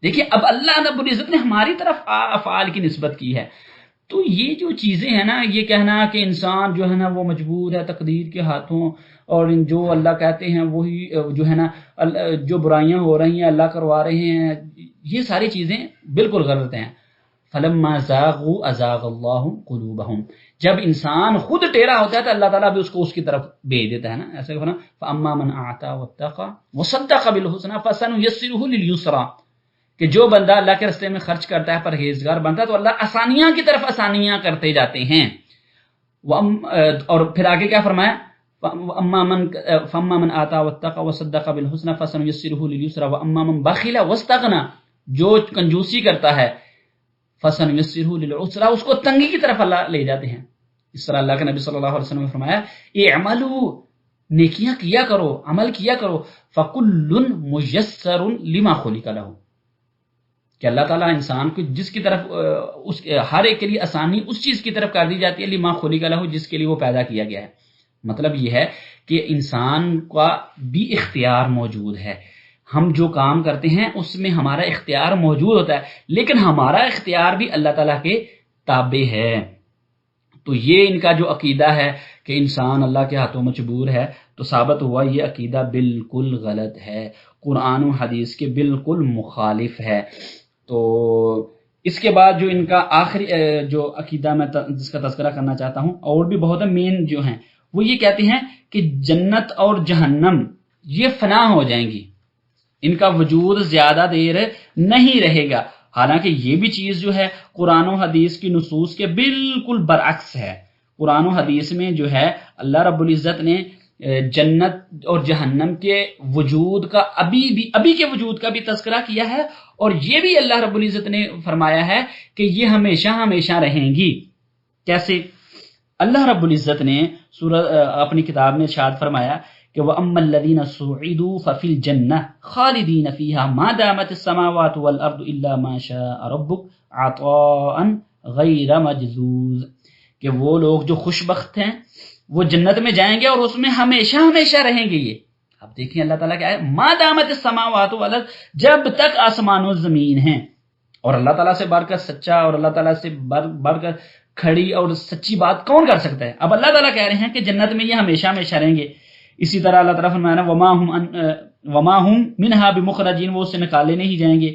دیکھیے اب اللہ رب العزت نے ہماری طرف افعال کی نسبت کی ہے. تو یہ جو چیزیں ہیں نا، یہ کہنا کہ انسان جو ہے نا وہ مجبور ہے تقدیر کے ہاتھوں، اور جو اللہ کہتے ہیں وہی جو ہے نا جو برائیاں ہو رہی ہیں اللہ کروا رہے ہیں، یہ ساری چیزیں بالکل غلط ہیں. فلما زاغوا ازاغ اللہ قلوبہم، جب انسان خود ٹیڑھا ہوتا ہے تو اللہ تعالیٰ بھی اس کو اس کی طرف بھیج دیتا ہے نا. ایسا کہ فاما من اعطى واتقى وصدق بالحسنى فسنيسره لليسرى، کہ جو بندہ اللہ کے راستے میں خرچ کرتا ہے، پرہیزگار بنتا ہے، تو اللہ آسانیاں کی طرف آسانیاں کرتے جاتے ہیں۔ اور پھر آگے کیا فرمایا، فَأَمَّا مَنْ آتَى وَاتَّقَى وَصَدَّقَ بِالْحُسْنَى فَسَنُيَسِّرُهُ لِلْيُسْرَى وَأَمَّا مَنْ بَخِلَ وَاسْتَغْنَى، جو کنجوسی کرتا ہے، فَسَنُيَسِّرُهُ لِلْعُسْرَى، اس کو تنگی کی طرف اللہ لے جاتے ہیں۔ اس طرح اللہ کے نبی صلی اللہ علیہ وسلم نے فرمایا، اعملوا، نیکیاں کیا کرو، عمل کیا کرو، فَكُلٌّ مُيَسَّرٌ لِمَا خُلِقَ لَهُ، کہ اللہ تعالیٰ انسان کو جس کی طرف ہر ایک کے لیے آسانی اس چیز کی طرف کر دی جاتی ہے، لما خلق لہ، جس کے لیے وہ پیدا کیا گیا ہے۔ مطلب یہ ہے کہ انسان کا بھی اختیار موجود ہے، ہم جو کام کرتے ہیں اس میں ہمارا اختیار موجود ہوتا ہے، لیکن ہمارا اختیار بھی اللہ تعالیٰ کے تابع ہے۔ تو یہ ان کا جو عقیدہ ہے کہ انسان اللہ کے ہاتھوں مجبور ہے، تو ثابت ہوا یہ عقیدہ بالکل غلط ہے، قرآن و حدیث کے بالکل مخالف ہے۔ تو اس کے بعد جو ان کا آخری جو عقیدہ میں جس کا تذکرہ کرنا چاہتا ہوں، اور بھی بہت مین جو ہیں، وہ یہ کہتے ہیں کہ جنت اور جہنم یہ فنا ہو جائیں گی، ان کا وجود زیادہ دیر نہیں رہے گا۔ حالانکہ یہ بھی چیز جو ہے قرآن و حدیث کی نصوص کے بالکل برعکس ہے۔ قرآن و حدیث میں جو ہے اللہ رب العزت نے جنت اور جہنم کے وجود کا ابھی کے وجود کا بھی تذکرہ کیا ہے، اور یہ بھی اللہ رب العزت نے فرمایا ہے کہ یہ ہمیشہ ہمیشہ رہیں گی۔ کیسے؟ اللہ رب العزت نے اپنی کتاب میں ارشاد فرمایا کہ وَأَمَّا الَّذِينَ سُعِدُوا فَفِي الْجَنَّةِ خَالِدِينَ فِيهَا مَا دَامَتِ السَّمَاوَاتُ وَالْأَرْضُ إِلَّا مَا شَاءَ رَبُّكَ عَطَاءً غَيْرَ مَجْذُوذٍ، کہ وہ لوگ جو خوش بخت ہیں وہ جنت میں جائیں گے اور اس میں ہمیشہ ہمیشہ رہیں گے۔ یہ اب دیکھیں اللہ تعالیٰ کیا ہے، ما دامت السماوات والارض، جب تک آسمان و زمین ہیں۔ اور اللہ تعالیٰ سے بڑھ کر سچا اور اللہ تعالیٰ سے بڑھ کر کھڑی اور سچی بات کون کر سکتا ہے؟ اب اللہ تعالیٰ کہہ رہے ہیں کہ جنت میں یہ ہمیشہ ہمیشہ رہیں گے۔ اسی طرح اللہ تعالیٰ فرمایا وما هم منها بمخرجین، وہ اس سے نکالے نہیں جائیں گے۔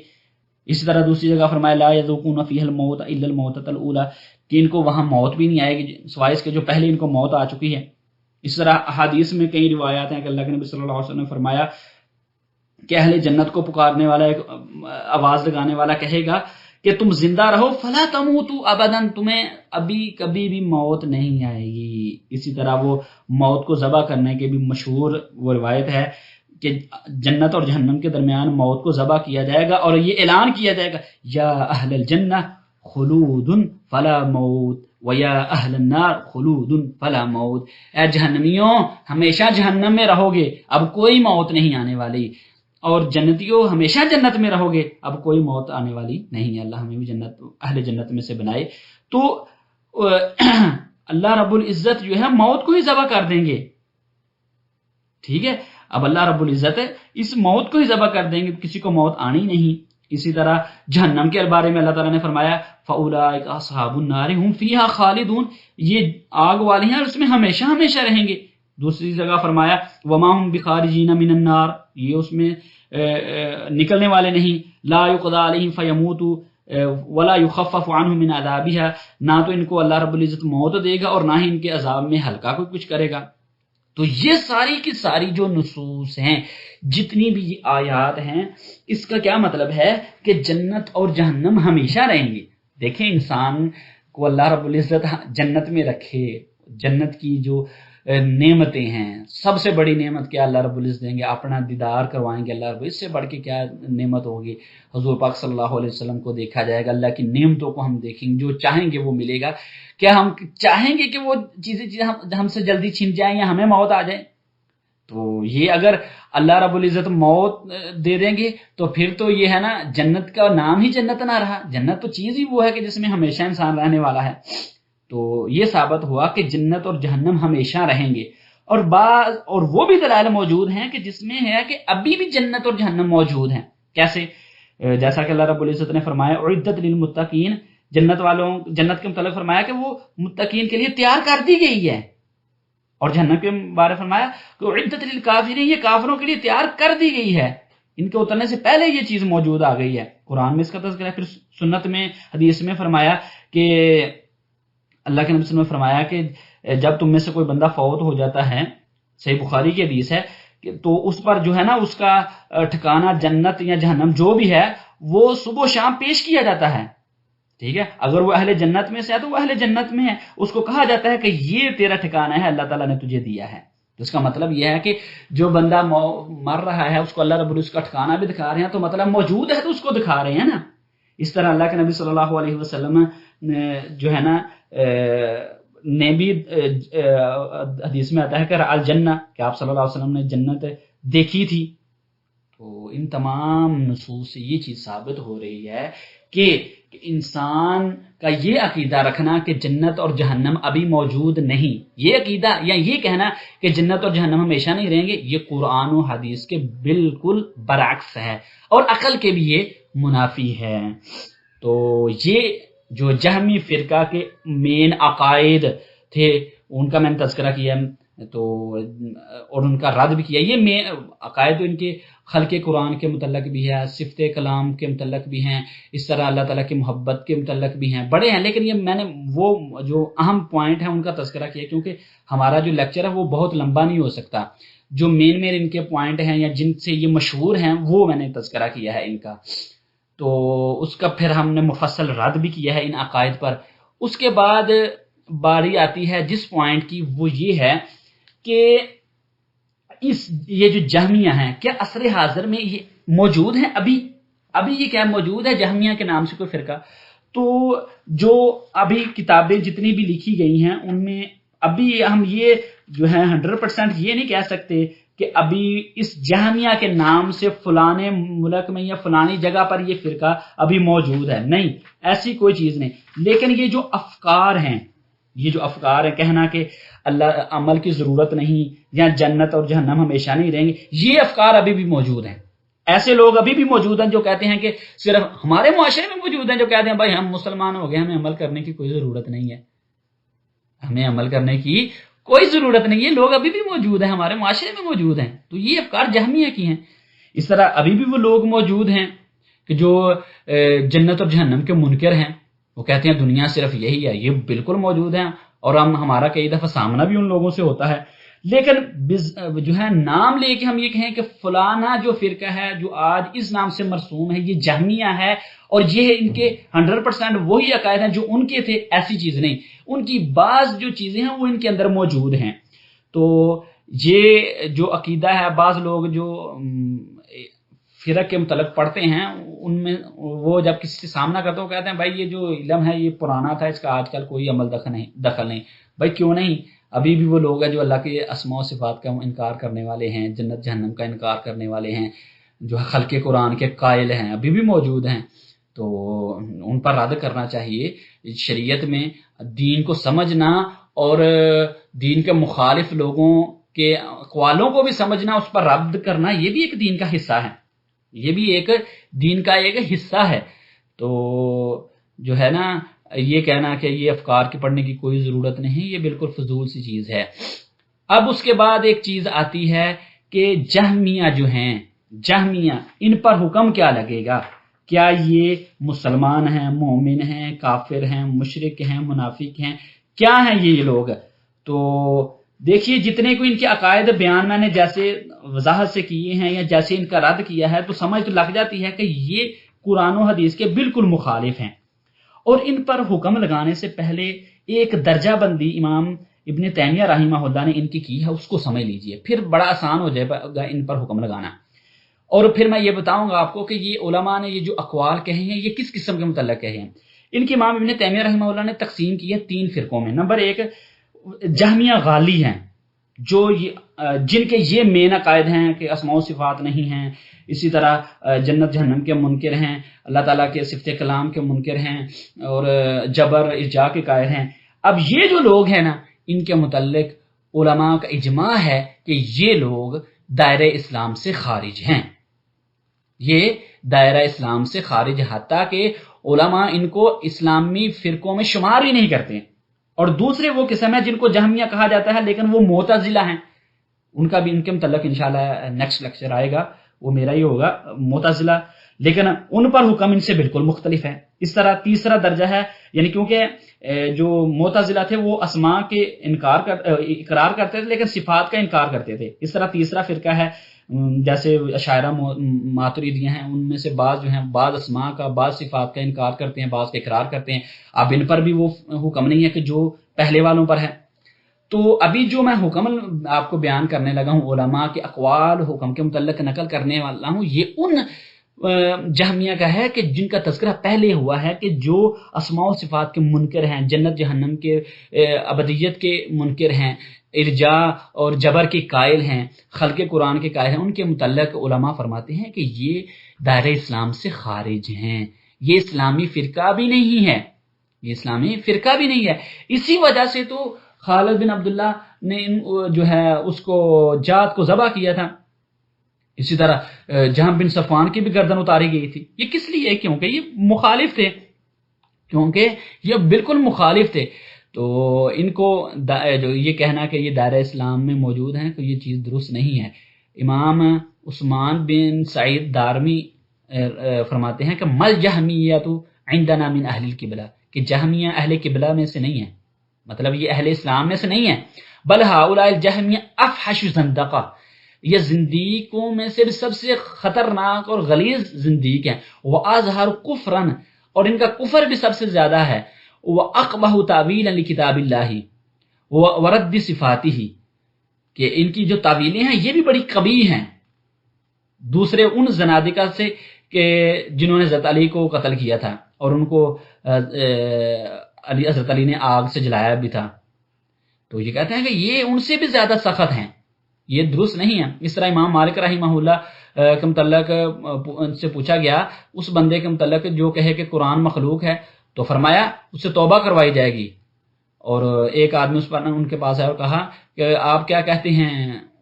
اسی طرح دوسری جگہ فرمایا لا یذوقون فیہا الموت الا الموتۃ الاولی، کہ ان کو وہاں موت بھی نہیں آئے گی سوائے اس کے جو پہلے ان کو موت آ چکی ہے۔ اس طرح احادیث میں کئی روایات ہیں کہ اللہ کے نبی صلی اللہ علیہ وسلم نے فرمایا کہ اہل جنت کو پکارنے والا، ایک آواز لگانے والا کہے گا کہ تم زندہ رہو فلا تموتوا ابدا، تمہیں ابھی کبھی بھی موت نہیں آئے گی۔ اسی طرح وہ موت کو ذبح کرنے کے بھی مشہور وہ روایت ہے کہ جنت اور جہنم کے درمیان موت کو ذبح کیا جائے گا اور یہ اعلان کیا جائے گا یا اہل الجنہ خلود فلا موت وَيَا أَهْلَ النَّارِ خُلُودٌ فَلَا مَوْتٌ، اے جہنمیوں ہمیشہ جہنم میں رہو گے، اب کوئی موت نہیں آنے والی، اور جنتیوں ہمیشہ جنت میں رہو گے، اب کوئی موت آنے والی نہیں ہے۔ اللہ ہمیں بھی اہل جنت میں سے بنائے۔ تو اللہ رب العزت جو ہے موت کو ہی ذبح کر دیں گے، ٹھیک ہے؟ اب اللہ رب العزت اس موت کو ہی ذبح کر دیں گے، کسی کو موت آنی نہیں۔ اسی طرح جہنم کے بارے میں اللہ تعالیٰ نے فرمایا فَأُولَٰئِکَ أَصْحَابُ النَّارِ هُمْ فِيهَا خَالِدُونَ، یہ آگ والی ہیں اور اس میں ہمیشہ ہمیشہ رہیں گے۔ دوسری جگہ فرمایا وَمَا هُمْ بِخَارِجِينَ مِنَ النَّارِ، یہ اس میں نکلنے والے نہیں، لَا يُقْضَىٰ عَلَيْهِمْ فَيَمُوتُوا وَلَا يُخَفَّفُ عَنْهُم مِّنْ عَذَابِهَا، نہ تو ان کو اللہ رب العزت موت دے گا اور نہ ہی ان کے عذاب میں ہلکا کوئی کچھ کرے گا۔ تو یہ ساری کی ساری جو نصوص ہیں، جتنی بھی یہ آیات ہیں، اس کا کیا مطلب ہے کہ جنت اور جہنم ہمیشہ رہیں گے۔ دیکھیں انسان کو اللہ رب العزت جنت میں رکھے، جنت کی جو نعمتیں ہیں، سب سے بڑی نعمت کیا اللہ رب العزت دیں گے، اپنا دیدار کروائیں گے اللہ رب، اس سے بڑھ کے کیا نعمت ہوگی؟ حضور پاک صلی اللہ علیہ وسلم کو دیکھا جائے گا، اللہ کی نعمتوں کو ہم دیکھیں گے، جو چاہیں گے وہ ملے گا۔ کیا ہم چاہیں گے کہ وہ چیزیں ہم سے جلدی چھن جائیں یا ہمیں موت آ جائے؟ تو یہ اگر اللہ رب العزت موت دے دیں گے تو پھر تو یہ ہے نا، جنت کا نام ہی جنت نہ رہا۔ جنت تو چیز ہی وہ ہے کہ جس میں ہمیشہ انسان رہنے والا ہے۔ تو یہ ثابت ہوا کہ جنت اور جہنم ہمیشہ رہیں گے، اور وہ بھی دلائل موجود ہیں کہ جس میں ہے کہ ابھی بھی جنت اور جہنم موجود ہیں۔ کیسے؟ جیسا کہ اللہ رب العزت نے فرمایا اعدت للمتقین، جنت کے متعلق فرمایا کہ وہ متقین کے لیے تیار کر دی گئی ہے، اور جہنم کے بارے فرمایا کہ اعدت للکافرین، یہ کافروں کے لیے تیار کر دی گئی ہے، ان کے اترنے سے پہلے یہ چیز موجود آ گئی ہے۔ قرآن میں اس کا تذکرہ ہے، پھر سنت میں حدیث میں فرمایا کہ اللہ کے نبی صلی اللہ علیہ وسلم نے فرمایا کہ جب تم میں سے کوئی بندہ فوت ہو جاتا ہے، صحیح بخاری کی حدیث ہے، تو اس پر جو ہے نا اس کا ٹھکانہ جنت یا جہنم جو بھی ہے وہ صبح و شام پیش کیا جاتا ہے، ٹھیک ہے، اگر وہ اہل جنت میں سے ہے تو وہ اہل جنت میں ہے، اس کو کہا جاتا ہے کہ یہ تیرا ٹھکانہ ہے، اللہ تعالیٰ نے تجھے دیا ہے۔ تو اس کا مطلب یہ ہے کہ جو بندہ مر رہا ہے اس کو اللہ رب العزت کا ٹھکانہ بھی دکھا رہے ہیں، تو مطلب موجود ہے تو اس کو دکھا رہے ہیں نا۔ اس طرح اللہ کے نبی صلی اللہ علیہ وسلم جو ہے نا نے بھی حدیث میں آتا ہے کہ الجنہ، کہ آپ صلی اللہ علیہ وسلم نے جنت دیکھی تھی۔ تو ان تمام نصوص سے یہ چیز ثابت ہو رہی ہے کہ انسان کا یہ عقیدہ رکھنا کہ جنت اور جہنم ابھی موجود نہیں، یہ عقیدہ یا یہ کہنا کہ جنت اور جہنم ہمیشہ نہیں رہیں گے، یہ قرآن و حدیث کے بالکل برعکس ہے اور عقل کے بھی یہ منافی ہے۔ تو یہ جو جہمی فرقہ کے مین عقائد تھے ان کا میں نے تذکرہ کیا تو اور ان کا رد بھی کیا۔ یہ مین عقائد ان کے خلق قرآن کے متعلق بھی ہے، صفت کلام کے متعلق بھی ہیں، اس طرح اللہ تعالیٰ کی محبت کے متعلق بھی ہیں، بڑے ہیں، لیکن یہ میں نے وہ جو اہم پوائنٹ ہیں ان کا تذکرہ کیا کیونکہ ہمارا جو لیکچر ہے وہ بہت لمبا نہیں ہو سکتا۔ جو مین ان کے پوائنٹ ہیں یا جن سے یہ مشہور ہیں وہ میں نے تذکرہ کیا ہے ان کا، تو اس کا پھر ہم نے مفصل رد بھی کیا ہے ان عقائد پر۔ اس کے بعد باری آتی ہے جس پوائنٹ کی، وہ یہ ہے کہ یہ جو جہمیہ ہیں کیا عصر حاضر میں یہ موجود ہیں؟ ابھی یہ کیا موجود ہے جہمیہ کے نام سے کوئی فرقہ؟ تو جو ابھی کتابیں جتنی بھی لکھی گئی ہیں ان میں ابھی ہم یہ جو ہے 100% یہ نہیں کہہ سکتے کہ ابھی اس جہمیہ کے نام سے فلانے ملک میں یا فلانی جگہ پر یہ فرقہ ابھی موجود ہے، نہیں، ایسی کوئی چیز نہیں۔ لیکن یہ جو افکار ہیں کہنا کہ اللہ عمل کی ضرورت نہیں یا جنت اور جہنم ہمیشہ نہیں رہیں گے، یہ افکار ابھی بھی موجود ہیں۔ ایسے لوگ ابھی بھی موجود ہیں جو کہتے ہیں کہ صرف ہمارے معاشرے میں موجود ہیں جو کہتے ہیں بھائی ہم مسلمان ہو گئے، ہمیں عمل کرنے کی کوئی ضرورت نہیں ہے، ہمیں عمل کرنے کی کوئی ضرورت نہیں ہے، لوگ ابھی بھی موجود ہیں، ہمارے معاشرے میں موجود ہیں۔ تو یہ افکار جہمیہ کی ہیں۔ اس طرح ابھی بھی وہ لوگ موجود ہیں کہ جو جنت اور جہنم کے منکر ہیں، وہ کہتے ہیں دنیا صرف یہی ہے، یہ بالکل موجود ہیں، اور ہمارا کئی دفعہ سامنا بھی ان لوگوں سے ہوتا ہے۔ لیکن جو ہے نام لے کے ہم یہ کہیں کہ فلانا جو فرقہ ہے جو آج اس نام سے مرسوم ہے یہ جہمیہ ہے اور یہ ان کے 100% وہی عقائد ہیں جو ان کے تھے، ایسی چیز نہیں، ان کی بعض جو چیزیں ہیں وہ ان کے اندر موجود ہیں۔ تو یہ جو عقیدہ ہے، بعض لوگ جو فرق کے متعلق پڑھتے ہیں ان میں وہ جب کسی سے سامنا کرتے ہیں وہ کہتے ہیں بھائی یہ جو علم ہے یہ پرانا تھا، اس کا آج کل کوئی عمل دخل نہیں۔ بھائی کیوں نہیں؟ ابھی بھی وہ لوگ ہیں جو اللہ کے اسماء و صفات کا انکار کرنے والے ہیں، جنت جہنم کا انکار کرنے والے ہیں، جو خلق قرآن کے قائل ہیں، ابھی بھی موجود ہیں۔ تو ان پر رد کرنا چاہیے۔ شریعت میں دین کو سمجھنا اور دین کے مخالف لوگوں کے اقوالوں کو بھی سمجھنا، اس پر رد کرنا، یہ بھی ایک دین کا حصہ ہے، یہ بھی ایک دین کا ایک حصہ ہے۔ تو جو ہے نا یہ کہنا کہ یہ افکار کی پڑھنے کی کوئی ضرورت نہیں، یہ بالکل فضول سی چیز ہے۔ اب اس کے بعد ایک چیز آتی ہے کہ جہمیہ جو ہیں، جہمیہ ان پر حکم کیا لگے گا؟ کیا یہ مسلمان ہیں، مومن ہیں، کافر ہیں، مشرک ہیں، منافق ہیں، کیا ہیں یہ لوگ؟ تو دیکھیے جتنے کو ان کے عقائد بیان میں نے جیسے وضاحت سے کیے ہیں یا جیسے ان کا رد کیا ہے تو سمجھ تو لگ جاتی ہے کہ یہ قرآن و حدیث کے بالکل مخالف ہیں، اور ان پر حکم لگانے سے پہلے ایک درجہ بندی امام ابن تیمیہ رحمہ اللہ نے ان کی ہے، اس کو سمجھ لیجئے، پھر بڑا آسان ہو جائے گا ان پر حکم لگانا۔ اور پھر میں یہ بتاؤں گا آپ کو کہ یہ علماء نے یہ جو اقوال کہے ہیں یہ کس قسم کے متعلق کہے ہیں۔ ان کے امام ابن تیمیہ رحمہ اللہ نے تقسیم کی ہے 3 فرقوں میں۔ نمبر 1 جہمیہ غالی ہیں، جو جن کے یہ مین عقائد ہیں کہ اسماء و صفات نہیں ہیں، اسی طرح جنت جہنم کے منکر ہیں، اللہ تعالیٰ کے صفت کلام کے منکر ہیں، اور جبر ارجاء کے قائل ہیں۔ اب یہ جو لوگ ہیں نا ان کے متعلق علماء کا اجماع ہے کہ یہ لوگ دائرہ اسلام سے خارج ہیں، یہ دائرہ اسلام سے خارج، حتیٰ کہ علماء ان کو اسلامی فرقوں میں شمار ہی نہیں کرتے۔ اور دوسرے وہ قسم ہے جن کو جہمیہ کہا جاتا ہے لیکن وہ معتزلہ ہیں، ان کا بھی ان کے متعلق انشاءاللہ نیکسٹ لیکچر آئے گا، وہ میرا ہی ہوگا۔ معتزلہ لیکن ان پر حکم ان سے بالکل مختلف ہے۔ اس طرح تیسرا درجہ ہے، یعنی کیونکہ جو معتزلہ تھے وہ اسماء کے اقرار کرتے تھے لیکن صفات کا انکار کرتے تھے۔ اس طرح تیسرا فرقہ ہے جیسے اشاعرہ ماتریدیہ ہیں، ان میں سے بعض جو ہیں بعض اسماء کا بعض صفات کا انکار کرتے ہیں، بعض کا اقرار کرتے ہیں۔ اب ان پر بھی وہ حکم نہیں ہے کہ جو پہلے والوں پر ہے۔ تو ابھی جو میں حکم آپ کو بیان کرنے لگا ہوں، علماء کے اقوال حکم کے متعلق نقل کرنے والا ہوں، یہ ان جہمیہ کا ہے کہ جن کا تذکرہ پہلے ہوا ہے کہ جو اسماء و صفات کے منکر ہیں، جنت جہنم کے ابدیت کے منکر ہیں، ارجاء اور جبر کے قائل ہیں، خلق قرآن کے قائل ہیں، ان کے متعلق علماء فرماتے ہیں کہ یہ دائرہ اسلام سے خارج ہیں، یہ اسلامی فرقہ بھی نہیں ہے، یہ اسلامی فرقہ بھی نہیں ہے۔ اسی وجہ سے تو خالد بن عبداللہ نے جو ہے اس کو جات کو ذبح کیا تھا۔ اسی طرح جہاں بن صفوان کی بھی گردن اتاری گئی تھی۔ یہ کس لیے؟ کیونکہ یہ مخالف تھے، کیونکہ یہ بالکل مخالف تھے۔ تو ان کو جو یہ کہنا کہ یہ دائرہ اسلام میں موجود ہیں تو یہ چیز درست نہیں ہے۔ امام عثمان بن سعید دارمی فرماتے ہیں کہ مل جہمیت عندنا من اہل القبلہ، کہ جہمیہ اہل قبلہ میں سے نہیں ہے، مطلب یہ اہل اسلام میں سے نہیں ہے، بل ہؤلاء الجہمیہ افحش زندقہ، یہ زندیقوں میں سے سب سے خطرناک اور غلیظ زندیق ہیں، وَأَظْهَرُ كُفْرًا، اور ان کا کفر بھی سب سے زیادہ ہے، وَأَقْبَحُ تَعْوِيلًا لِكِتَابِ اللَّهِ وَرَدِّ صِفَاتِهِ، کہ ان کی جو تعویلیں ہیں یہ بھی بڑی قبیح ہیں، دوسرے ان زنادقہ سے کہ جنہوں نے حضرت علی کو قتل کیا تھا اور ان کو حضرت علی نے آگ سے جلایا بھی تھا، تو یہ کہتے ہیں کہ یہ ان سے بھی زیادہ سخت ہیں، یہ درست نہیں ہے۔ اس طرح امام مالک رحمہ اللہ کے متعلق ان سے پوچھا گیا اس بندے کے متعلق جو کہے کہ قرآن مخلوق ہے، تو فرمایا اس سے توبہ کروائی جائے گی، اور ایک آدمی اس پر ان کے پاس آیا اور کہا کہ آپ کیا کہتے ہیں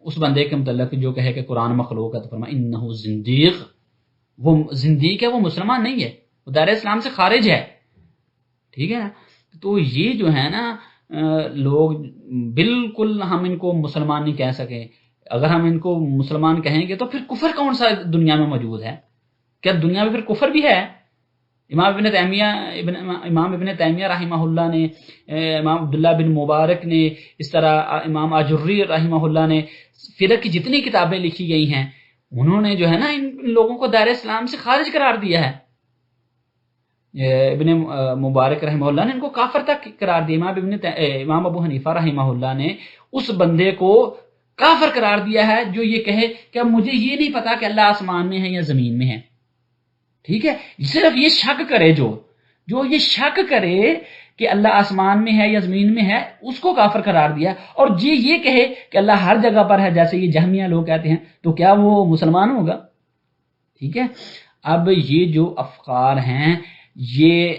اس بندے کے متعلق جو کہے کہ قرآن مخلوق ہے، تو فرمایا انہ زندیق، وہ زندیق ہے، وہ مسلمان نہیں ہے، وہ دائرہ اسلام سے خارج ہے، ٹھیک ہے۔ تو یہ جو ہے نا لوگ بالکل ہم ان کو مسلمان نہیں کہہ سکے، اگر ہم ان کو مسلمان کہیں گے تو پھر کفر کون سا دنیا میں موجود ہے؟ کیا دنیا میں پھر کفر بھی ہے؟ امام ابن تیمیہ رحمہ اللہ نے، امام عبداللہ بن مبارک نے، اس طرح امام آجری رحمہ اللہ نے، فرق کی جتنی کتابیں لکھی گئی ہیں انہوں نے جو ہے نا ان لوگوں کو دائرہ اسلام سے خارج قرار دیا ہے۔ ابن مبارک رحمہ اللہ نے ان کو کافر تک قرار دیا، امام ابو حنیفہ رحمہ اللہ نے اس بندے کو کافر قرار دیا ہے جو یہ کہے کہ اب مجھے یہ نہیں پتا کہ اللہ آسمان میں ہے یا زمین میں ہے، ٹھیک ہے، صرف یہ شک کرے، جو یہ شک کرے کہ اللہ آسمان میں ہے یا زمین میں ہے اس کو کافر قرار دیا، اور یہ کہے کہ اللہ ہر جگہ پر ہے جیسے یہ جہمیہ لوگ کہتے ہیں، تو کیا وہ مسلمان ہوگا؟ ٹھیک ہے۔ اب یہ جو افکار ہیں یہ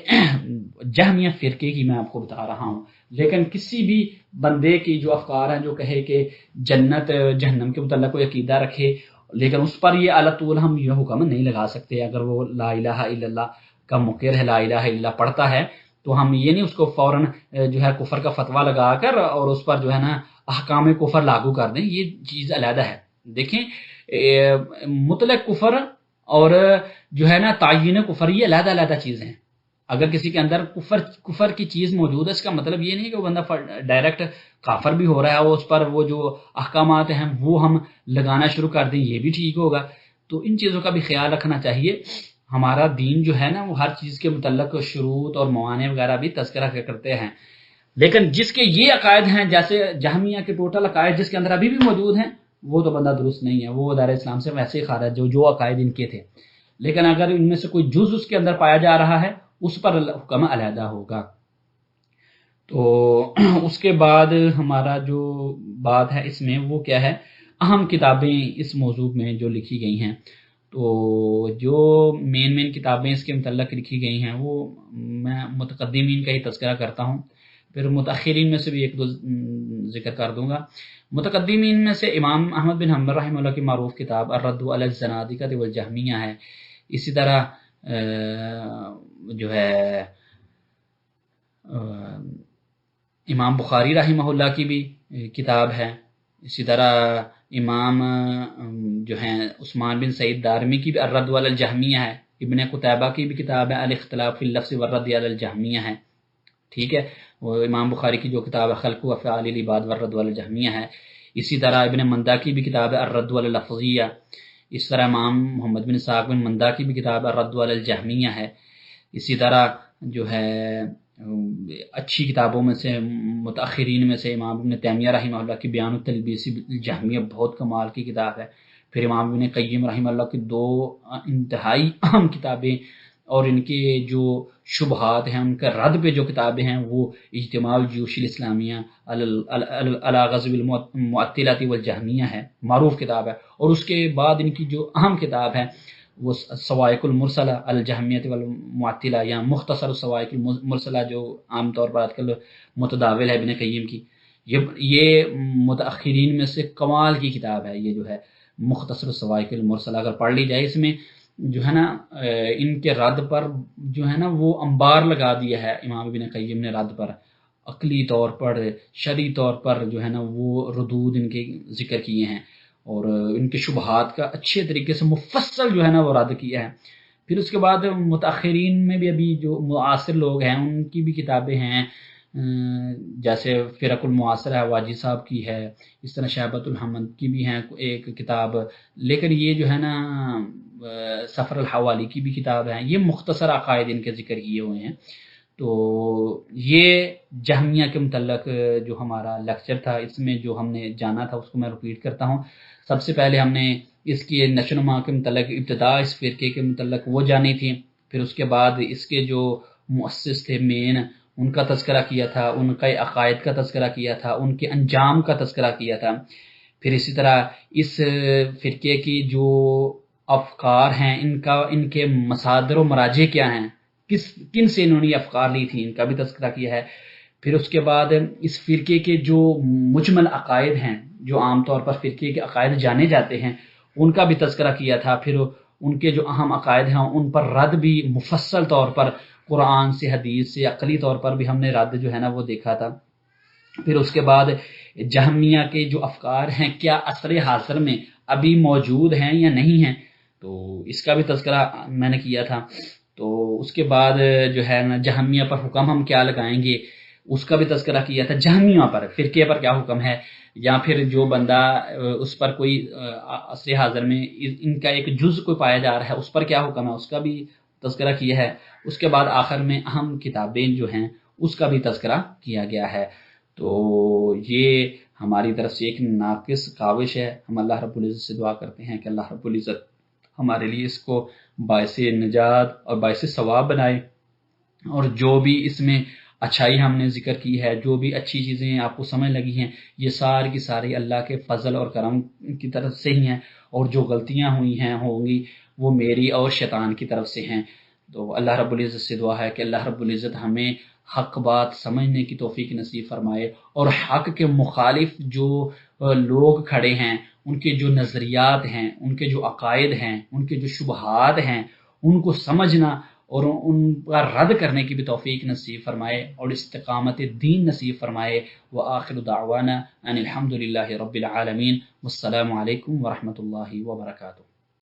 جہمیہ فرقے کی میں آپ کو بتا رہا ہوں، لیکن کسی بھی بندے کی جو افکار ہیں جو کہے کہ جنت جہنم کے متعلق کوئی عقیدہ رکھے لیکن اس پر یہ اعلیٰ طول ہم یہ حکم نہیں لگا سکتے، اگر وہ لا الہ الا اللہ کا مقر ہے، لا الہ الا اللہ پڑھتا ہے، تو ہم یہ نہیں اس کو فوراً جو ہے کفر کا فتویٰ لگا کر اور اس پر جو ہے نا احکام کفر لاگو کر دیں، یہ چیز علیحدہ ہے۔ دیکھیں مطلق کفر اور جو ہے نا تعین کفر یہ علیحدہ علیحدہ چیزیں ہیں۔ اگر کسی کے اندر کفر کی چیز موجود ہے اس کا مطلب یہ نہیں کہ وہ بندہ ڈائریکٹ کافر بھی ہو رہا ہے، اور اس پر وہ جو احکامات ہیں وہ ہم لگانا شروع کر دیں، یہ بھی ٹھیک ہوگا۔ تو ان چیزوں کا بھی خیال رکھنا چاہیے۔ ہمارا دین جو ہے نا وہ ہر چیز کے متعلق شروط اور موانع وغیرہ بھی تذکرہ کرتے ہیں، لیکن جس کے یہ عقائد ہیں جیسے جہمیہ کے ٹوٹل عقائد جس کے اندر ابھی بھی موجود ہیں وہ تو بندہ درست نہیں ہے، وہ دائرہ اسلام سے ویسے ہی خارج جو عقائد ان کے تھے، لیکن اگر ان میں سے کوئی جز اس کے اندر پایا جا رہا ہے اس پر حکم علیحدہ ہوگا۔ تو اس کے بعد ہمارا جو بات ہے اس میں وہ کیا ہے، اہم کتابیں اس موضوع میں جو لکھی گئی ہیں، تو جو مین کتابیں اس کے متعلق لکھی گئی ہیں وہ میں متقدمین کا ہی تذکرہ کرتا ہوں، پھر متأخرین میں سے بھی ایک دو ذکر کر دوں گا۔ متقدمین میں سے امام احمد بن حنبل رحمہ اللہ کی معروف کتاب الرد علی الزنادقہ والجہمیہ ہے، اسی طرح جو ہے امام بخاری رحمہ اللہ کی بھی کتاب ہے، اسی طرح امام جو ہیں عثمان بن سعید دارمی کی بھی الرد علی الجہمیہ ہے، ابن قتیبہ کی بھی کتاب ہے الاختلاف فی اللفظ والرد علی الجہمیہ ہے، ٹھیک ہے، وہ امام بخاری کی جو کتاب ہے خلق و افعال العباد والرد علی الجہمیہ ہے، اسی طرح ابن مندہ کی بھی کتاب ہے الرد علی اللفظیہ، اس طرح امام محمد بن اسحاق بن مندہ کی بھی کتاب الرد علی الجہمیہ ہے، اسی طرح جو ہے اچھی کتابوں میں سے متاخرین میں سے امام ابن تیمیہ رحمہ اللہ کی بیان التلبیس الجہمیہ بہت کمال کی کتاب ہے، پھر امام ابن قیم رحمہ اللہ کی دو انتہائی اہم کتابیں اور ان کے جو شبہات ہیں ان کا رد پہ جو کتابیں ہیں وہ اجتماع الجیوش الاسلامیہ علی غزو المعطلۃ والجہمیہ ہے، معروف کتاب ہے، اور اس کے بعد ان کی جو اہم کتاب ہے وہ صواعق المرسلہ الجہمیۃ والمعطلہ یا مختصر الصواعق المرسلہ جو عام طور پر آج کل متداول ہے ابن قیم کی، یہ متاخرین میں سے کمال کی کتاب ہے، یہ جو ہے مختصر الصواعق المرسلہ اگر پڑھ لی جائے اس میں جو ہے نا ان کے رد پر جو ہے نا وہ انبار لگا دیا ہے امام ابن قیم نے رد پر، عقلی طور پر شرعی طور پر جو ہے نا وہ ردود ان کے ذکر کیے ہیں اور ان کے شبہات کا اچھے طریقے سے مفصل جو ہے نا وہ رد کیا ہے۔ پھر اس کے بعد متاخرین میں بھی ابھی جو معاصر لوگ ہیں ان کی بھی کتابیں ہیں، جیسے فرق المعاصرہ ہے واجی صاحب کی ہے، اس طرح شہبۃ الحمد کی بھی ہیں ایک کتاب، لیکن یہ جو ہے نا سفر الحوالی کی بھی کتاب ہے، یہ مختصر عقائد ان کے ذکر کیے ہوئے ہیں۔ تو یہ جہمیہ کے متعلق جو ہمارا لیکچر تھا، اس میں جو ہم نے جانا تھا اس کو میں ریپیٹ کرتا ہوں۔ سب سے پہلے ہم نے اس کی نشو و نما کے متعلق ابتدا اس فرقے کے متعلق وہ جانی تھی، پھر اس کے بعد اس کے جو مؤسس تھے مین ان کا تذکرہ کیا تھا، ان کا عقائد کا تذکرہ کیا تھا، ان کے انجام کا تذکرہ کیا تھا، پھر اسی طرح اس فرقے کی جو افکار ہیں ان کے مصادر و مراجع کیا ہیں، کن سے انہوں نے افکار لی تھی ان کا بھی تذکرہ کیا ہے، پھر اس کے بعد اس فرقے کے جو مجمل عقائد ہیں جو عام طور پر فرقے کے عقائد جانے جاتے ہیں ان کا بھی تذکرہ کیا تھا، پھر ان کے جو اہم عقائد ہیں ان پر رد بھی مفصل طور پر قرآن سے حدیث سے عقلی طور پر بھی ہم نے رد جو ہے نا وہ دیکھا تھا۔ پھر اس کے بعد جہمیہ کے جو افکار ہیں کیا عصر حاضر میں ابھی موجود ہیں یا نہیں ہیں، تو اس کا بھی تذکرہ میں نے کیا تھا۔ تو اس کے بعد جو ہے نا جہمیہ پر حکم ہم کیا لگائیں گے اس کا بھی تذکرہ کیا تھا، جہمیہ پر فرقے پر کیا حکم ہے، یا پھر جو بندہ اس پر کوئی عصر حاضر میں ان کا ایک جز کوئی پایا جا رہا ہے اس پر کیا حکم ہے اس کا بھی تذکرہ کیا ہے۔ اس کے بعد آخر میں اہم کتابیں جو ہیں اس کا بھی تذکرہ کیا گیا ہے۔ تو یہ ہماری طرف سے ایک ناقص کاوش ہے، ہم اللہ رب العزت سے دعا کرتے ہیں کہ اللہ رب العزت ہمارے لیے اس کو باعث نجات اور باعث ثواب بنائے، اور جو بھی اس میں اچھائی ہم نے ذکر کی ہے، جو بھی اچھی چیزیں آپ کو سمجھ لگی ہیں، یہ ساری کی ساری اللہ کے فضل اور کرم کی طرف سے ہی ہیں، اور جو غلطیاں ہوئی ہیں ہوں گی وہ میری اور شیطان کی طرف سے ہیں۔ تو اللہ رب العزت سے دعا ہے کہ اللہ رب العزت ہمیں حق بات سمجھنے کی توفیق نصیب فرمائے، اور حق کے مخالف جو لوگ کھڑے ہیں ان کے جو نظریات ہیں، ان کے جو عقائد ہیں، ان کے جو شبہات ہیں ان کو سمجھنا اور ان کا رد کرنے کی بھی توفیق نصیب فرمائے اور استقامت دین نصیب فرمائے۔ وآخر دعوانا ان الحمد للہ رب العالمین، والسلام علیکم ورحمۃ اللہ وبرکاتہ۔